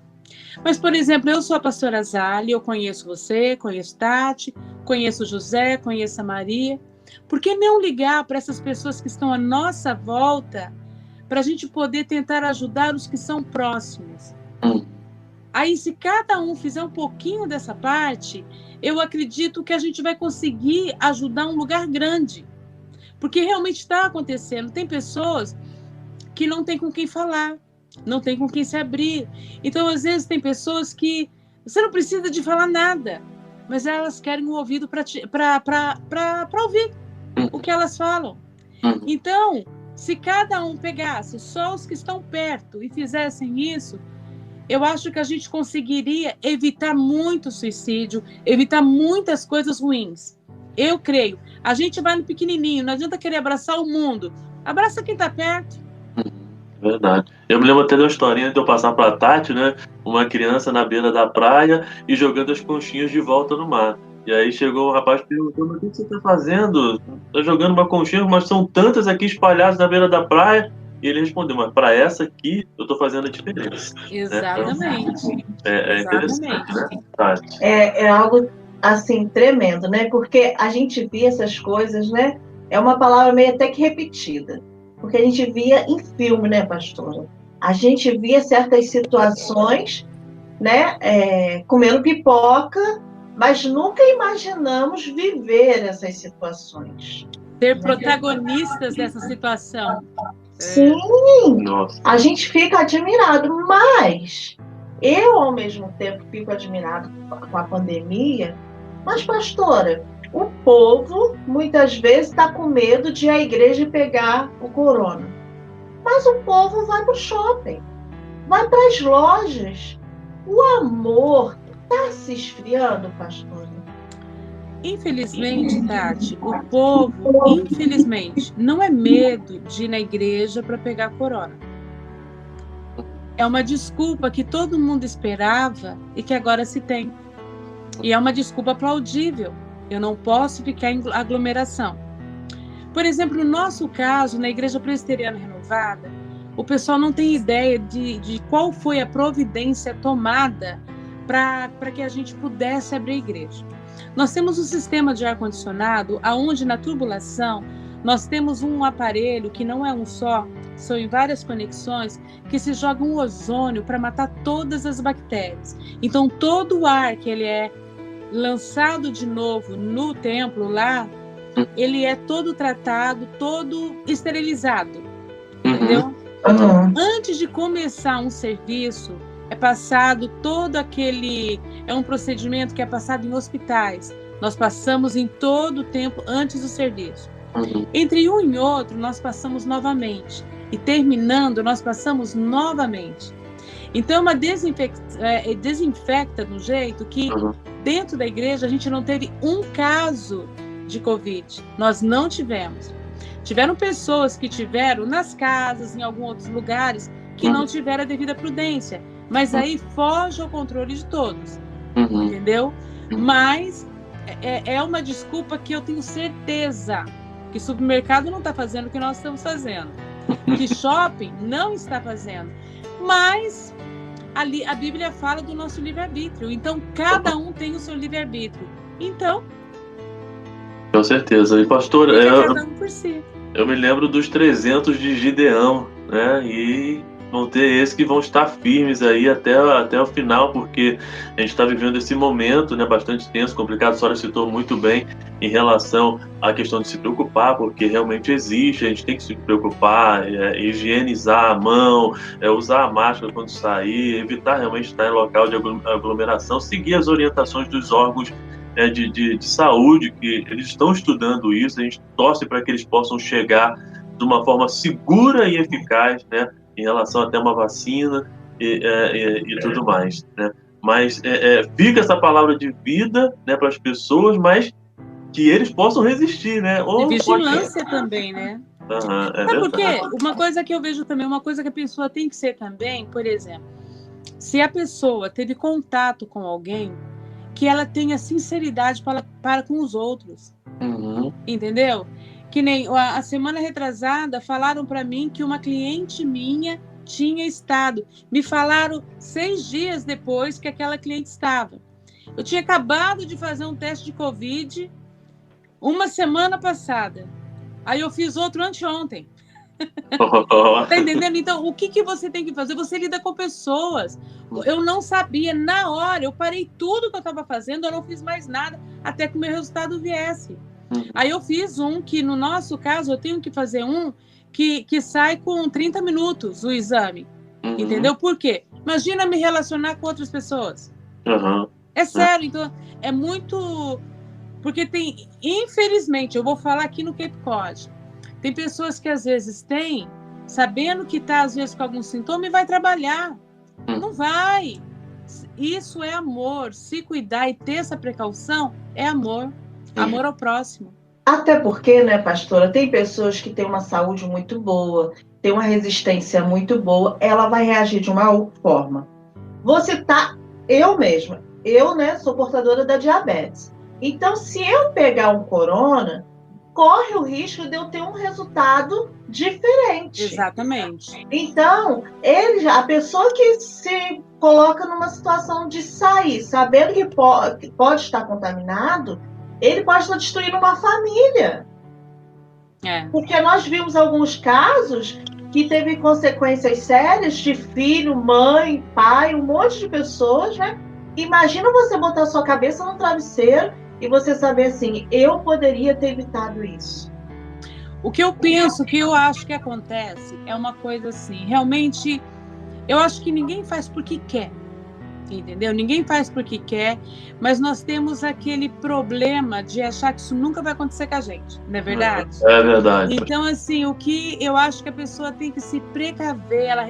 Mas, por exemplo, eu sou a pastora Zali, eu conheço você, conheço Tati, conheço José, conheço a Maria. Por que não ligar para essas pessoas que estão à nossa volta, para a gente poder tentar ajudar os que são próximos? Aí, se cada um fizer um pouquinho dessa parte, eu acredito que a gente vai conseguir ajudar um lugar grande. Porque realmente está acontecendo. Tem pessoas que não tem com quem falar, não tem com quem se abrir. Então, às vezes, tem pessoas que você não precisa de falar nada, mas elas querem um ouvido para ouvir o que elas falam. Então, se cada um pegasse só os que estão perto e fizessem isso, eu acho que a gente conseguiria evitar muito suicídio, evitar muitas coisas ruins. Eu creio. A gente vai no pequenininho, não adianta querer abraçar o mundo. Abraça quem está perto. Verdade. Eu me lembro até da historinha de eu passar para a Tati, né? Uma criança na beira da praia e jogando as conchinhas de volta no mar. E aí chegou o rapaz perguntando: o que você está fazendo? Está jogando uma conchinha, mas são tantas aqui espalhadas na beira da praia. E ele respondeu: mas para essa aqui eu estou fazendo a diferença. Exatamente. Né? Então, é interessante, né, Tati? É algo assim tremendo, né? Porque a gente via essas coisas, né? É uma palavra meio até que repetida. Porque a gente via em filme, né, pastora? A gente via certas situações, né, comendo pipoca, mas nunca imaginamos viver essas situações. Ser protagonistas dessa situação. Sim, Nossa. A gente fica admirado, mas eu, ao mesmo tempo, fico admirado com a pandemia. Mas, pastora, o povo, muitas vezes, está com medo de a igreja pegar o corona. Mas o povo vai para o shopping, vai para as lojas. O amor está se esfriando, pastora? Infelizmente, Tati, o povo, infelizmente, não é medo de ir na igreja para pegar corona. É uma desculpa que todo mundo esperava e que agora se tem. E é uma desculpa aplaudível. Eu não posso ficar em aglomeração. Por exemplo, no nosso caso, na Igreja Presbiteriana Renovada, o pessoal não tem ideia de qual foi a providência tomada para que a gente pudesse abrir a igreja. Nós temos um sistema de ar-condicionado, onde na tubulação nós temos um aparelho que não é um só, são em várias conexões, que se joga um ozônio para matar todas as bactérias. Então, todo o ar que ele é lançado de novo no templo lá, ele é todo tratado, todo esterilizado, entendeu? Então, antes de começar um serviço, é passado todo aquele... É um procedimento que é passado em hospitais. Nós passamos em todo o tempo antes do serviço. Entre um e outro, nós passamos novamente. E terminando, nós passamos novamente. Então, desinfecta de um jeito que dentro da igreja a gente não teve um caso de Covid. Nós não tivemos. Tiveram pessoas que tiveram nas casas, em alguns outros lugares, que não tiveram a devida prudência. Mas aí foge ao controle de todos. Entendeu? Mas é uma desculpa que eu tenho certeza que o supermercado não está fazendo o que nós estamos fazendo. Que shopping não está fazendo. Mas ali a Bíblia fala do nosso livre-arbítrio. Então, cada um tem o seu livre-arbítrio. Então... Com certeza. E, pastor, cada um por si. Eu me lembro dos 300 de Gideão, né? E vão ter esses que vão estar firmes aí até o final, porque a gente está vivendo esse momento, né, bastante tenso, complicado. A senhora citou muito bem em relação à questão de se preocupar, porque realmente existe, a gente tem que se preocupar, higienizar a mão, usar a máscara quando sair, evitar realmente estar em local de aglomeração, seguir as orientações dos órgãos de saúde, que eles estão estudando isso. A gente torce para que eles possam chegar de uma forma segura e eficaz, né, em relação até uma vacina e tudo mais, né? Mas fica essa palavra de vida, né, para as pessoas, mas que eles possam resistir, né? E vigilância também, né? Sabe por quê? Uma coisa que eu vejo também, uma coisa que a pessoa tem que ser também, por exemplo, se a pessoa teve contato com alguém, que ela tenha sinceridade para com os outros. Entendeu? Que nem a semana retrasada falaram para mim que uma cliente minha tinha estado. Me falaram 6 dias depois que aquela cliente estava. Eu tinha acabado de fazer um teste de Covid uma semana passada. Aí eu fiz outro anteontem. Tá entendendo? Então, o que você tem que fazer? Você lida com pessoas. Eu não sabia, na hora, eu parei tudo que eu estava fazendo, eu não fiz mais nada, até que o meu resultado viesse. Aí eu fiz um que, no nosso caso, eu tenho que fazer um que sai com 30 minutos o exame. Entendeu? Por quê? Imagina me relacionar com outras pessoas. É sério, então, é muito... Porque tem, infelizmente, eu vou falar aqui no Cape Cod, tem pessoas que às vezes têm, sabendo que está às vezes com algum sintoma e vai trabalhar. Não vai. Isso é amor. Se cuidar e ter essa precaução é amor. Amor ao próximo. Até porque, né, pastora, tem pessoas que têm uma saúde muito boa, tem uma resistência muito boa, ela vai reagir de uma forma. Eu mesma, né, sou portadora da diabetes. Então, se eu pegar um corona, corre o risco de eu ter um resultado diferente. Exatamente. Então, a pessoa que se coloca numa situação de sair, sabendo que pode estar contaminado, ele pode estar destruindo uma família. Porque nós vimos alguns casos que teve consequências sérias de filho, mãe, pai, um monte de pessoas, né? Imagina você botar sua cabeça no travesseiro e você saber assim, eu poderia ter evitado isso. O que eu penso, o que eu acho que acontece é uma coisa assim, realmente, eu acho que ninguém faz porque quer, entendeu? Ninguém faz porque quer, mas nós temos aquele problema de achar que isso nunca vai acontecer com a gente, não é verdade? É verdade. Então, assim, o que eu acho que a pessoa tem que se precaver, ela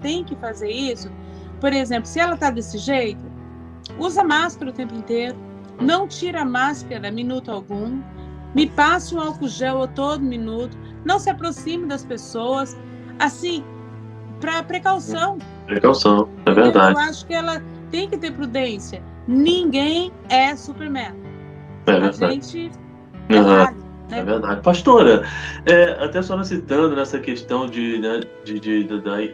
tem que fazer isso. Por exemplo, se ela está desse jeito, usa máscara o tempo inteiro, não tira a máscara minuto algum, me passe um álcool gel a todo minuto, não se aproxime das pessoas, assim, para precaução. Precaução, é verdade. Eu acho que ela tem que ter prudência. Ninguém é Superman. É verdade. A gente é raro, né? É verdade. Pastora, até só citando nessa questão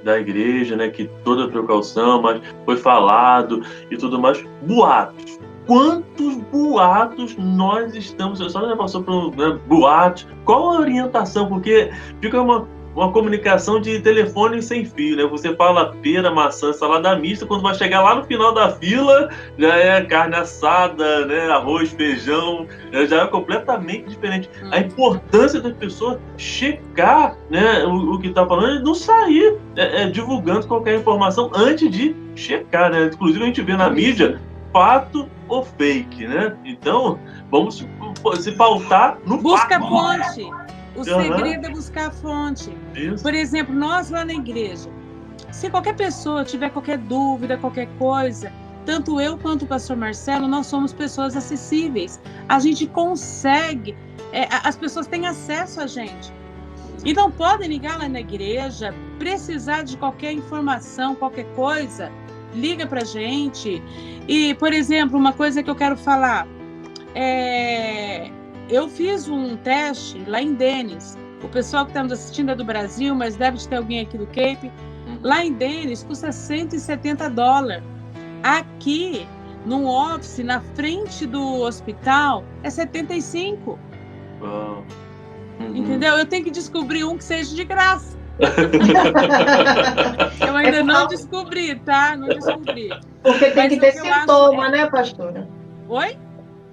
da igreja, né, que toda precaução, mas foi falado e tudo mais, boatos. Quantos boatos nós estamos... Só já passou por boatos. Qual a orientação? Porque fica uma comunicação de telefone sem fio, né? Você fala pera, maçã, salada mista, quando vai chegar lá no final da fila, já é carne assada, né? Arroz, feijão, já é completamente diferente. A importância das pessoas checar, né, o que está falando e não sair divulgando qualquer informação antes de checar, né? Inclusive a gente vê na mídia fato ou fake, né? Então, vamos se pautar no Busca fato. fonte. O segredo é buscar a fonte. Isso. Por exemplo, nós lá na igreja, se qualquer pessoa tiver qualquer dúvida, qualquer coisa, tanto eu quanto o pastor Marcelo, nós somos pessoas acessíveis. A gente consegue, as pessoas têm acesso a gente. Então, podem ligar lá na igreja, precisar de qualquer informação, qualquer coisa, liga pra gente. E, por exemplo, uma coisa que eu quero falar, eu fiz um teste lá em Dennis. O pessoal que está nos assistindo é do Brasil, mas deve ter alguém aqui do Cape. Lá em Dennis custa $170. Aqui, num office, na frente do hospital, é 75. Uau. Entendeu? Eu tenho que descobrir um que seja de graça. Eu ainda não descobri, tá? Não descobri. Porque tem que ter sintoma, né, pastora? Oi?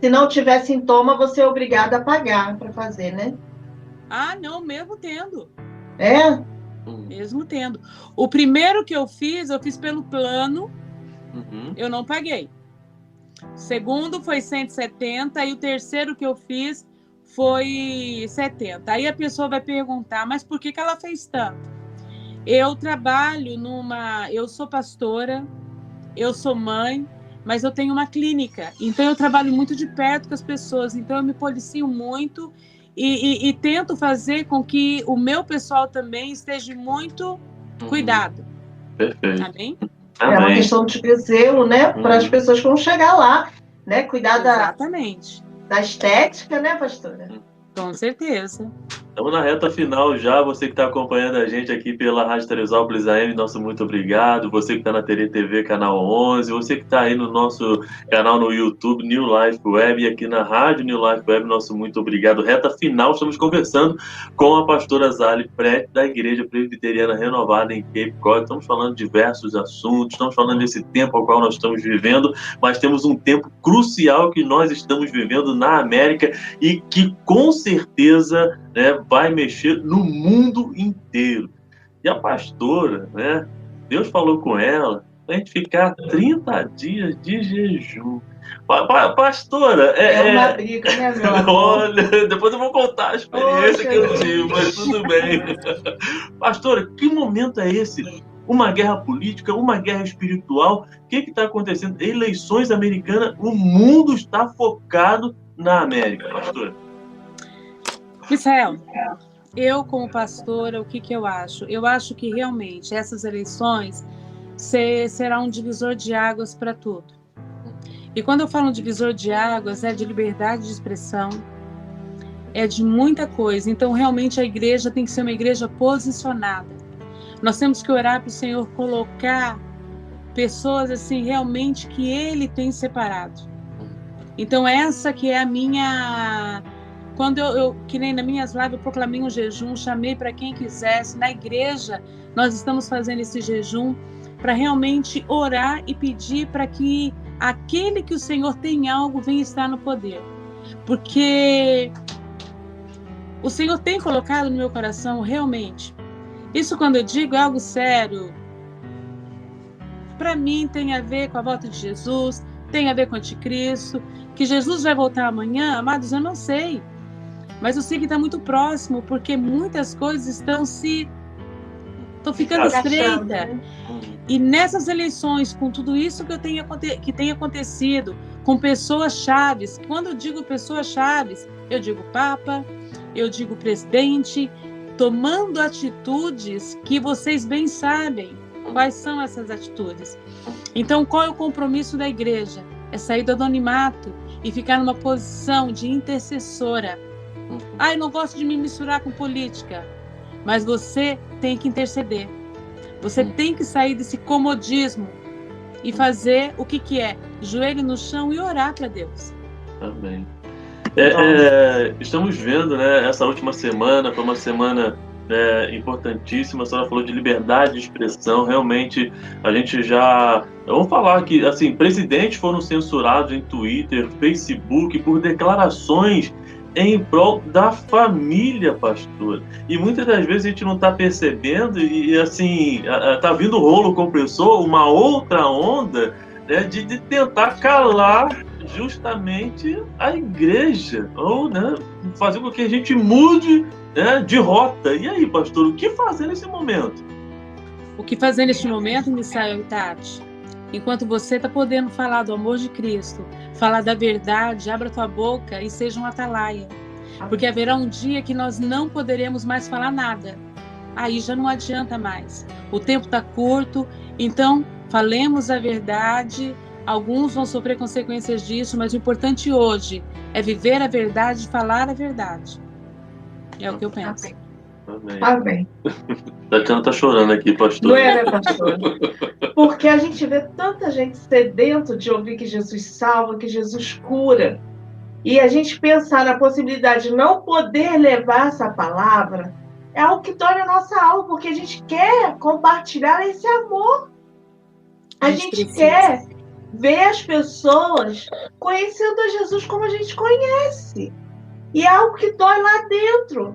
Se não tiver sintoma, você é obrigada a pagar para fazer, né? Ah, não, mesmo tendo. É? Mesmo tendo. O primeiro que eu fiz pelo plano, eu não paguei. O segundo foi 170 e o terceiro que eu fiz foi 70. Aí a pessoa vai perguntar, mas por que ela fez tanto? Eu trabalho eu sou pastora, eu sou mãe, mas eu tenho uma clínica. Então eu trabalho muito de perto com as pessoas, então eu me policio muito e tento fazer com que o meu pessoal também esteja muito cuidado. Perfeito. Amém? É uma questão de zelo, né? Para as pessoas que vão chegar lá, né? Cuidar Exatamente. Da estética, né, pastora? Com certeza. Estamos na reta final já. Você que está acompanhando a gente aqui pela Rádio Teresópolis AM, nosso muito obrigado. Você que está na TV, canal 11. Você que está aí no nosso canal no YouTube, New Life Web, e aqui na Rádio New Life Web, nosso muito obrigado. Reta final, estamos conversando com a pastora Zali Prete, da Igreja Presbiteriana Renovada em Cape Cod. Estamos falando de diversos assuntos, estamos falando desse tempo ao qual nós estamos vivendo, mas temos um tempo crucial que nós estamos vivendo na América e que, com certeza, né, vai mexer no mundo inteiro. E a pastora, né, Deus falou com ela para a gente ficar 30 dias de jejum. Pastora, é uma briga, né, meu amor? Olha, depois eu vou contar a experiência que eu tive, mas tudo bem. Pastora, que momento é esse? Uma guerra política, uma guerra espiritual? O que está acontecendo? Eleições americanas, o mundo está focado na América, pastora. Misael, eu como pastora, o que eu acho? Eu acho que realmente essas eleições será um divisor de águas para tudo. E quando eu falo divisor de águas, é de liberdade de expressão, é de muita coisa. Então, realmente, a igreja tem que ser uma igreja posicionada. Nós temos que orar para o Senhor colocar pessoas assim, realmente, que Ele tem separado. Então, essa que é a minha... Quando que nem nas minhas lives, eu proclamei um jejum, chamei para quem quisesse. Na igreja, nós estamos fazendo esse jejum para realmente orar e pedir para que aquele que o Senhor tem algo venha estar no poder. Porque o Senhor tem colocado no meu coração, realmente. Isso, quando eu digo, é algo sério. Para mim, tem a ver com a volta de Jesus, tem a ver com o anticristo. Que Jesus vai voltar amanhã, amados, eu não sei. Mas eu sei que está muito próximo, porque muitas coisas estão ficando estreitas. E nessas eleições, com tudo isso que tem acontecido, com pessoas chaves, quando eu digo pessoas chaves, eu digo Papa, eu digo presidente, tomando atitudes que vocês bem sabem quais são essas atitudes. Então, qual é o compromisso da igreja? É sair do anonimato e ficar numa posição de intercessora. Eu não gosto de me misturar com política, mas você tem que interceder. Você tem que sair desse comodismo e fazer o que é? Joelho no chão e orar para Deus. Amém. Estamos vendo, né, essa última semana foi uma semana importantíssima. A senhora falou de liberdade de expressão. Realmente, a gente já... Vamos falar que, assim, presidentes foram censurados em Twitter, Facebook, por declarações em prol da família, pastor. E muitas das vezes a gente não está percebendo e assim, está vindo rolo compressor, uma outra onda, né, de tentar calar justamente a igreja, ou, né, fazer com que a gente mude, né, de rota. E aí, pastor, o que fazer nesse momento? O que fazer neste momento, Misael e Tati? Enquanto você está podendo falar do amor de Cristo, falar da verdade, abra tua boca e seja um atalaia. Porque haverá um dia que nós não poderemos mais falar nada. Aí já não adianta mais. O tempo está curto, então falemos a verdade. Alguns vão sofrer consequências disso, mas o importante hoje é viver a verdade e falar a verdade. É o que eu penso. Amém. Amém. Tatiana tá chorando aqui, pastor. Não é, né, pastor? Porque a gente vê tanta gente sedento de ouvir que Jesus salva, que Jesus cura. E a gente pensar na possibilidade de não poder levar essa palavra é algo que dói a nossa alma, porque a gente quer compartilhar esse amor. A gente quer ver as pessoas conhecendo a Jesus como a gente conhece. E é algo que dói lá dentro.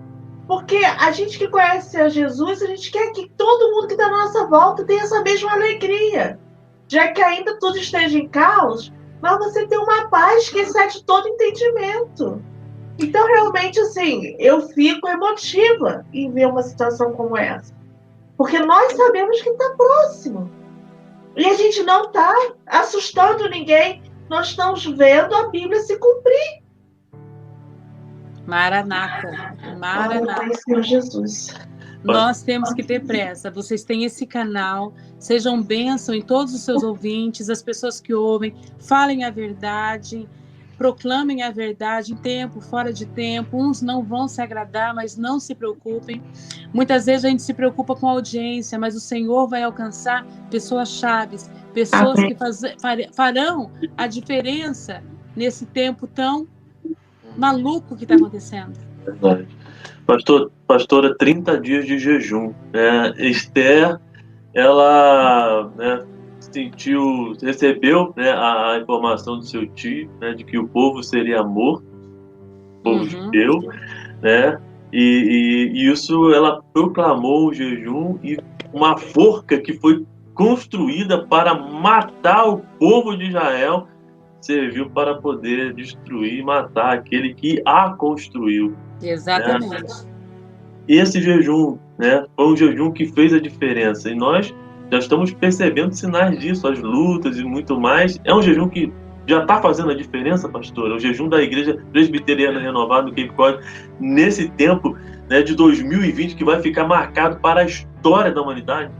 Porque a gente que conhece a Jesus, a gente quer que todo mundo que está à nossa volta tenha essa mesma alegria. Já que ainda tudo esteja em caos, mas você tem uma paz que excede todo entendimento. Então, realmente, assim, eu fico emotiva em ver uma situação como essa. Porque nós sabemos que está próximo. E a gente não está assustando ninguém. Nós estamos vendo a Bíblia se cumprir. Maranata. Maranata. Senhor Jesus. Nós temos que ter pressa. Vocês têm esse canal. Sejam bênção em todos os seus ouvintes, as pessoas que ouvem. Falem a verdade. Proclamem a verdade em tempo, fora de tempo. Uns não vão se agradar, mas não se preocupem. Muitas vezes a gente se preocupa com a audiência, mas o Senhor vai alcançar pessoas chaves, pessoas que farão a diferença nesse tempo tão maluco que está acontecendo. Verdade. Pastora, 30 dias de jejum. Esther, ela recebeu, né, a informação do seu tio, né, de que o povo seria morto, o povo judeu, né, e isso ela proclamou o jejum, e uma forca que foi construída para matar o povo de Israel serviu para poder destruir e matar aquele que a construiu. Exatamente. Né? Esse jejum, né, foi um jejum que fez a diferença, e nós já estamos percebendo sinais disso, as lutas e muito mais. É um jejum que já está fazendo a diferença, pastor. É o jejum da Igreja Presbiteriana Renovada no Cape Cod, nesse tempo, né, de 2020, que vai ficar marcado para a história da humanidade.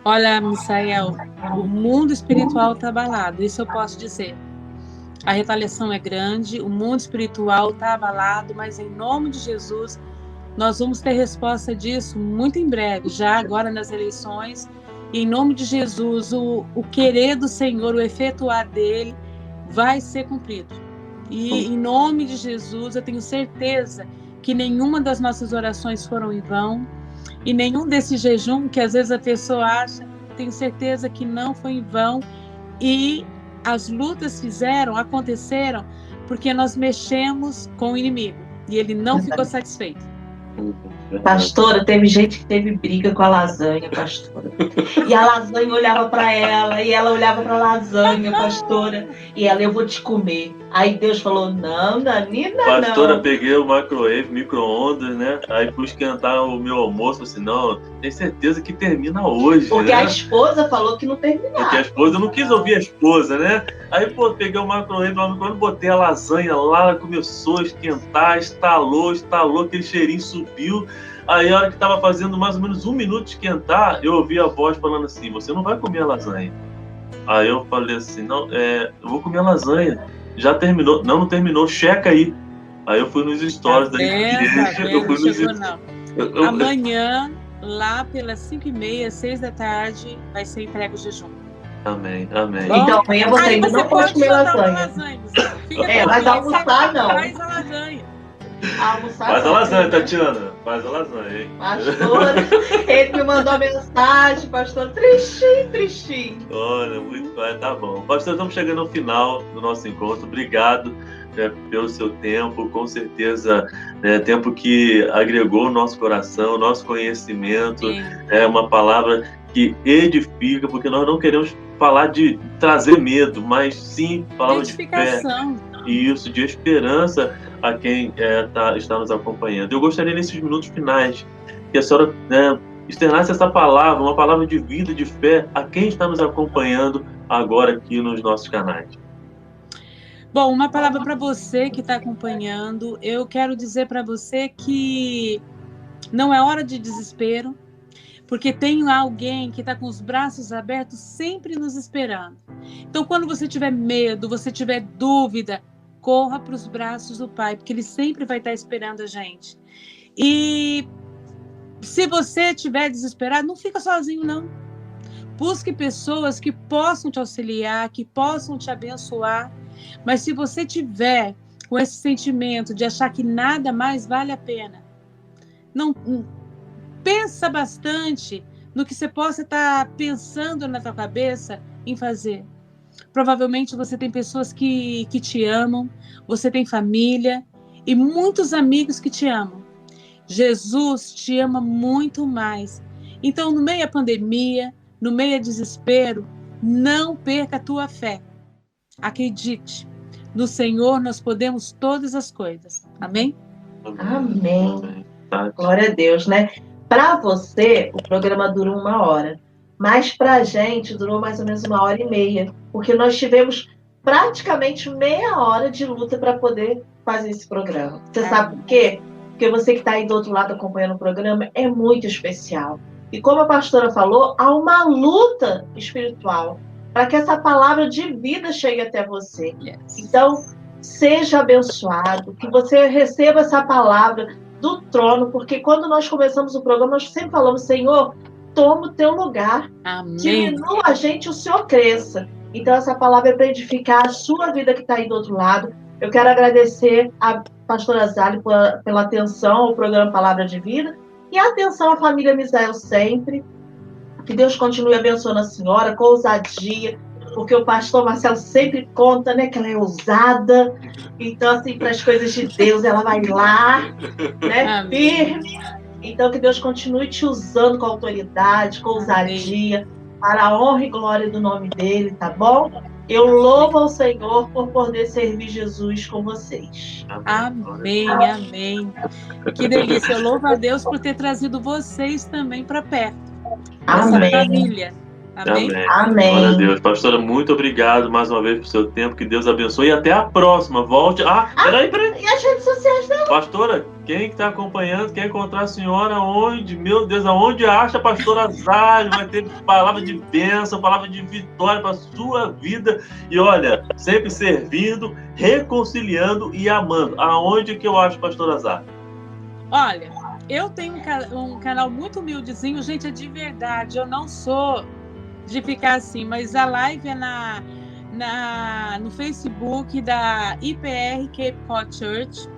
Olha, Misael, o mundo espiritual está abalado, isso eu posso dizer. A retaliação é grande, o mundo espiritual está abalado, mas em nome de Jesus, nós vamos ter resposta disso muito em breve, já agora nas eleições. E em nome de Jesus, o querer do Senhor, o efetuar dele, vai ser cumprido. E em nome de Jesus, eu tenho certeza que nenhuma das nossas orações foram em vão, e nenhum desse jejum que às vezes a pessoa acha, tenho certeza que não foi em vão. E as lutas aconteceram, porque nós mexemos com o inimigo, e ele não ficou satisfeito. Pastora, teve gente que teve briga com a lasanha, pastora. E a lasanha olhava para ela, e ela olhava para a lasanha, pastora. E ela, eu vou te comer. Aí Deus falou, não, Nanina, não. Pastora, peguei o micro-ondas, né? Aí fui esquentar o meu almoço, assim, não, tem certeza que termina hoje, porque, né? a esposa falou que não terminava. Porque a esposa, eu não quis ouvir a esposa, né? Aí, pô, peguei o micro-ondas, botei a lasanha lá, ela começou a esquentar, estalou, aquele cheirinho subiu. Aí, a hora que tava fazendo mais ou menos 1 minuto de esquentar, eu ouvi a voz falando assim, você não vai comer a lasanha. Aí eu falei assim, não, eu vou comer a lasanha. Já terminou? Não terminou, checa aí. Aí eu fui nos stories da igreja. Eu fui nos... Amanhã, lá pelas 5h30, 6 da tarde, vai ser entregue o jejum. Amém, amém. Bom, então amanhã você ainda não pode comer lasanha. Mas almoçar não. Faz a lasanha. Faz a lasanha, Tatiana. Faz a lasanha, hein? Pastor, ele me mandou mensagem, pastor, tristinho. Olha, muito bem, tá bom. Pastor, estamos chegando ao final do nosso encontro. Obrigado, né, pelo seu tempo. Com certeza, tempo que agregou o nosso coração, nosso conhecimento. Sim. É uma palavra que edifica, porque nós não queremos falar de trazer medo, mas sim palavra de fé. Isso, de esperança a quem está nos acompanhando. Eu gostaria, nesses minutos finais, que a senhora, externasse essa palavra, uma palavra de vida, de fé, a quem está nos acompanhando agora aqui nos nossos canais. Bom, uma palavra para você que está acompanhando. Eu quero dizer para você que não é hora de desespero, porque tem alguém que está com os braços abertos sempre nos esperando. Então, quando você tiver medo, você tiver dúvida, corra para os braços do Pai, porque Ele sempre vai estar esperando a gente. E se você estiver desesperado, não fica sozinho, não. Busque pessoas que possam te auxiliar, que possam te abençoar. Mas se você tiver com esse sentimento de achar que nada mais vale a pena, não pensa bastante no que você possa estar pensando na tua cabeça em fazer. Provavelmente você tem pessoas que te amam, você tem família e muitos amigos que te amam. Jesus te ama muito mais. Então, no meio da pandemia, no meio do desespero, não perca a tua fé. Acredite, no Senhor nós podemos todas as coisas. Amém? Amém. Glória a Deus, né? Para você, o programa durou 1 hora, mas para a gente durou mais ou menos 1h30, porque nós tivemos praticamente meia hora de luta para poder fazer esse programa. Você sabe por quê? Porque você que está aí do outro lado acompanhando o programa é muito especial. E como a pastora falou, há uma luta espiritual para que essa palavra de vida chegue até você. Yes. Então, seja abençoado, que você receba essa palavra do trono, porque quando nós começamos o programa, nós sempre falamos, Senhor, toma o teu lugar. Amém. Diminua a gente, o Senhor cresça. Então, essa palavra é para edificar a sua vida que está aí do outro lado. Eu quero agradecer a pastora Zali pela atenção ao programa Palavra de Vida e a atenção à família Misael sempre. Que Deus continue abençoando a senhora com ousadia, porque o pastor Marcelo sempre conta, né, que ela é ousada. Então, assim, para as coisas de Deus, ela vai lá, né, firme. Então, que Deus continue te usando com autoridade, com ousadia, para a honra e glória do nome dele, tá bom? Eu louvo ao Senhor por poder servir Jesus com vocês. Amém, amém. Que delícia. Eu louvo a Deus por ter trazido vocês também para perto. Essa família. Amém? Amém. Glória a Deus. Pastora, muito obrigado mais uma vez pelo seu tempo. Que Deus abençoe. E até a próxima. Volte. Peraí. E as redes sociais dela? Pastora, quem está acompanhando, quer encontrar a senhora onde? Meu Deus, aonde acha a pastora Zali? Vai ter palavra de bênção, palavra de vitória para a sua vida. E olha, sempre servindo, reconciliando e amando. Aonde que eu acho a pastora Zali? Olha, eu tenho um canal muito humildezinho, gente, é de verdade. Eu não sou de ficar assim, mas a live é no Facebook da IPR Cape Cod Church,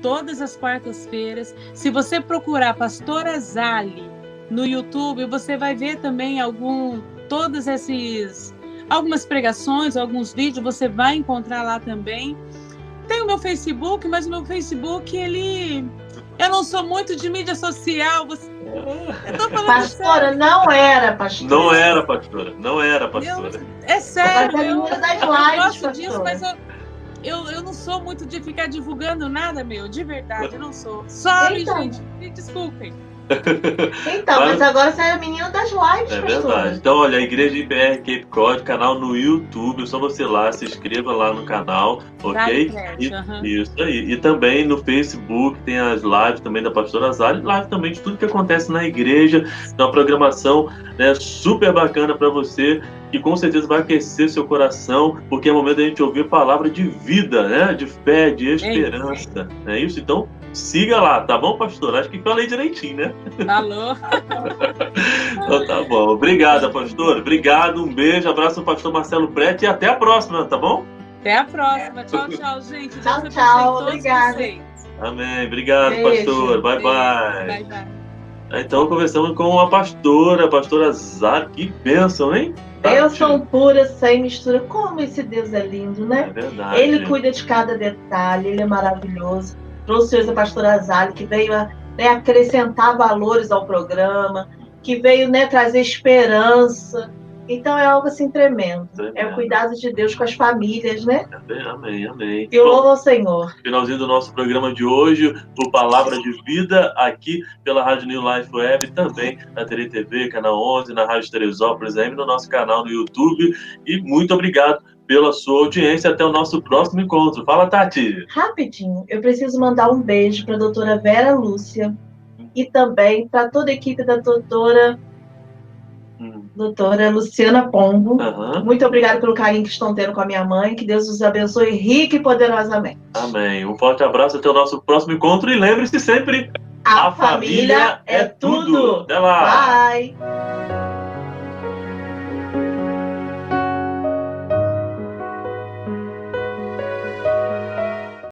todas as quartas-feiras. Se você procurar Pastora Zali no YouTube, você vai ver também algumas pregações, alguns vídeos, você vai encontrar lá também. Tem o meu Facebook, mas o meu Facebook, eu não sou muito de mídia social. Eu tô falando pastora, sério. não era pastora. Não era pastora. É sério, eu lives, gosto disso, mas eu não sou muito de ficar divulgando nada, de verdade, eu não sou. Sorry, gente, me desculpem. Então, mas agora você é a menina das lives, é pastora. Verdade. Então, olha, a Igreja IPR Cape Cod, canal no YouTube, é só você lá, se inscreva lá no canal, ok? Isso aí. E também no Facebook tem as lives também da pastora Zali, live também de tudo que acontece na igreja. Então, uma programação, né, super bacana para você, que com certeza vai aquecer seu coração, porque é o momento da gente ouvir palavra de vida, né? De fé, de esperança. Não é isso? Então, siga lá, tá bom, pastor? Acho que falei direitinho, né? Falou. Então tá bom. Obrigada, pastor. Obrigado, um beijo, abraço ao pastor Marcelo Prete e até a próxima, tá bom? Até a próxima. Tchau, tchau, gente. Tchau, obrigada. Amém. Obrigado, beijo. Pastor. Bye, bye. Bye, bye. Então, conversamos com a pastora Zali. Que bênção, hein? Bênção pura, sem mistura. Como esse Deus é lindo, né? É verdade. Ele cuida de cada detalhe, ele é maravilhoso. Trouxe hoje a pastora Zali, que veio acrescentar valores ao programa, que veio trazer esperança. Então é algo assim tremendo. Tremendo. É o cuidado de Deus com as famílias, né? Amém, amém. Eu louvo ao Senhor. Finalzinho do nosso programa de hoje, o Palavra de Vida, aqui pela Rádio New Life Web, também na TV, Canal 11, na Rádio Teresópolis, aí no nosso canal no YouTube. E muito obrigado pela sua audiência. Até o nosso próximo encontro. Fala, Tati. Rapidinho, eu preciso mandar um beijo para a doutora Vera Lúcia e também para toda a equipe da doutora Luciana Pombo. Muito obrigada pelo carinho que estão tendo com a minha mãe. Que Deus os abençoe rica e poderosamente. Amém. Um forte abraço, até o nosso próximo encontro. E lembre-se sempre, a família é tudo. Até lá. Bye.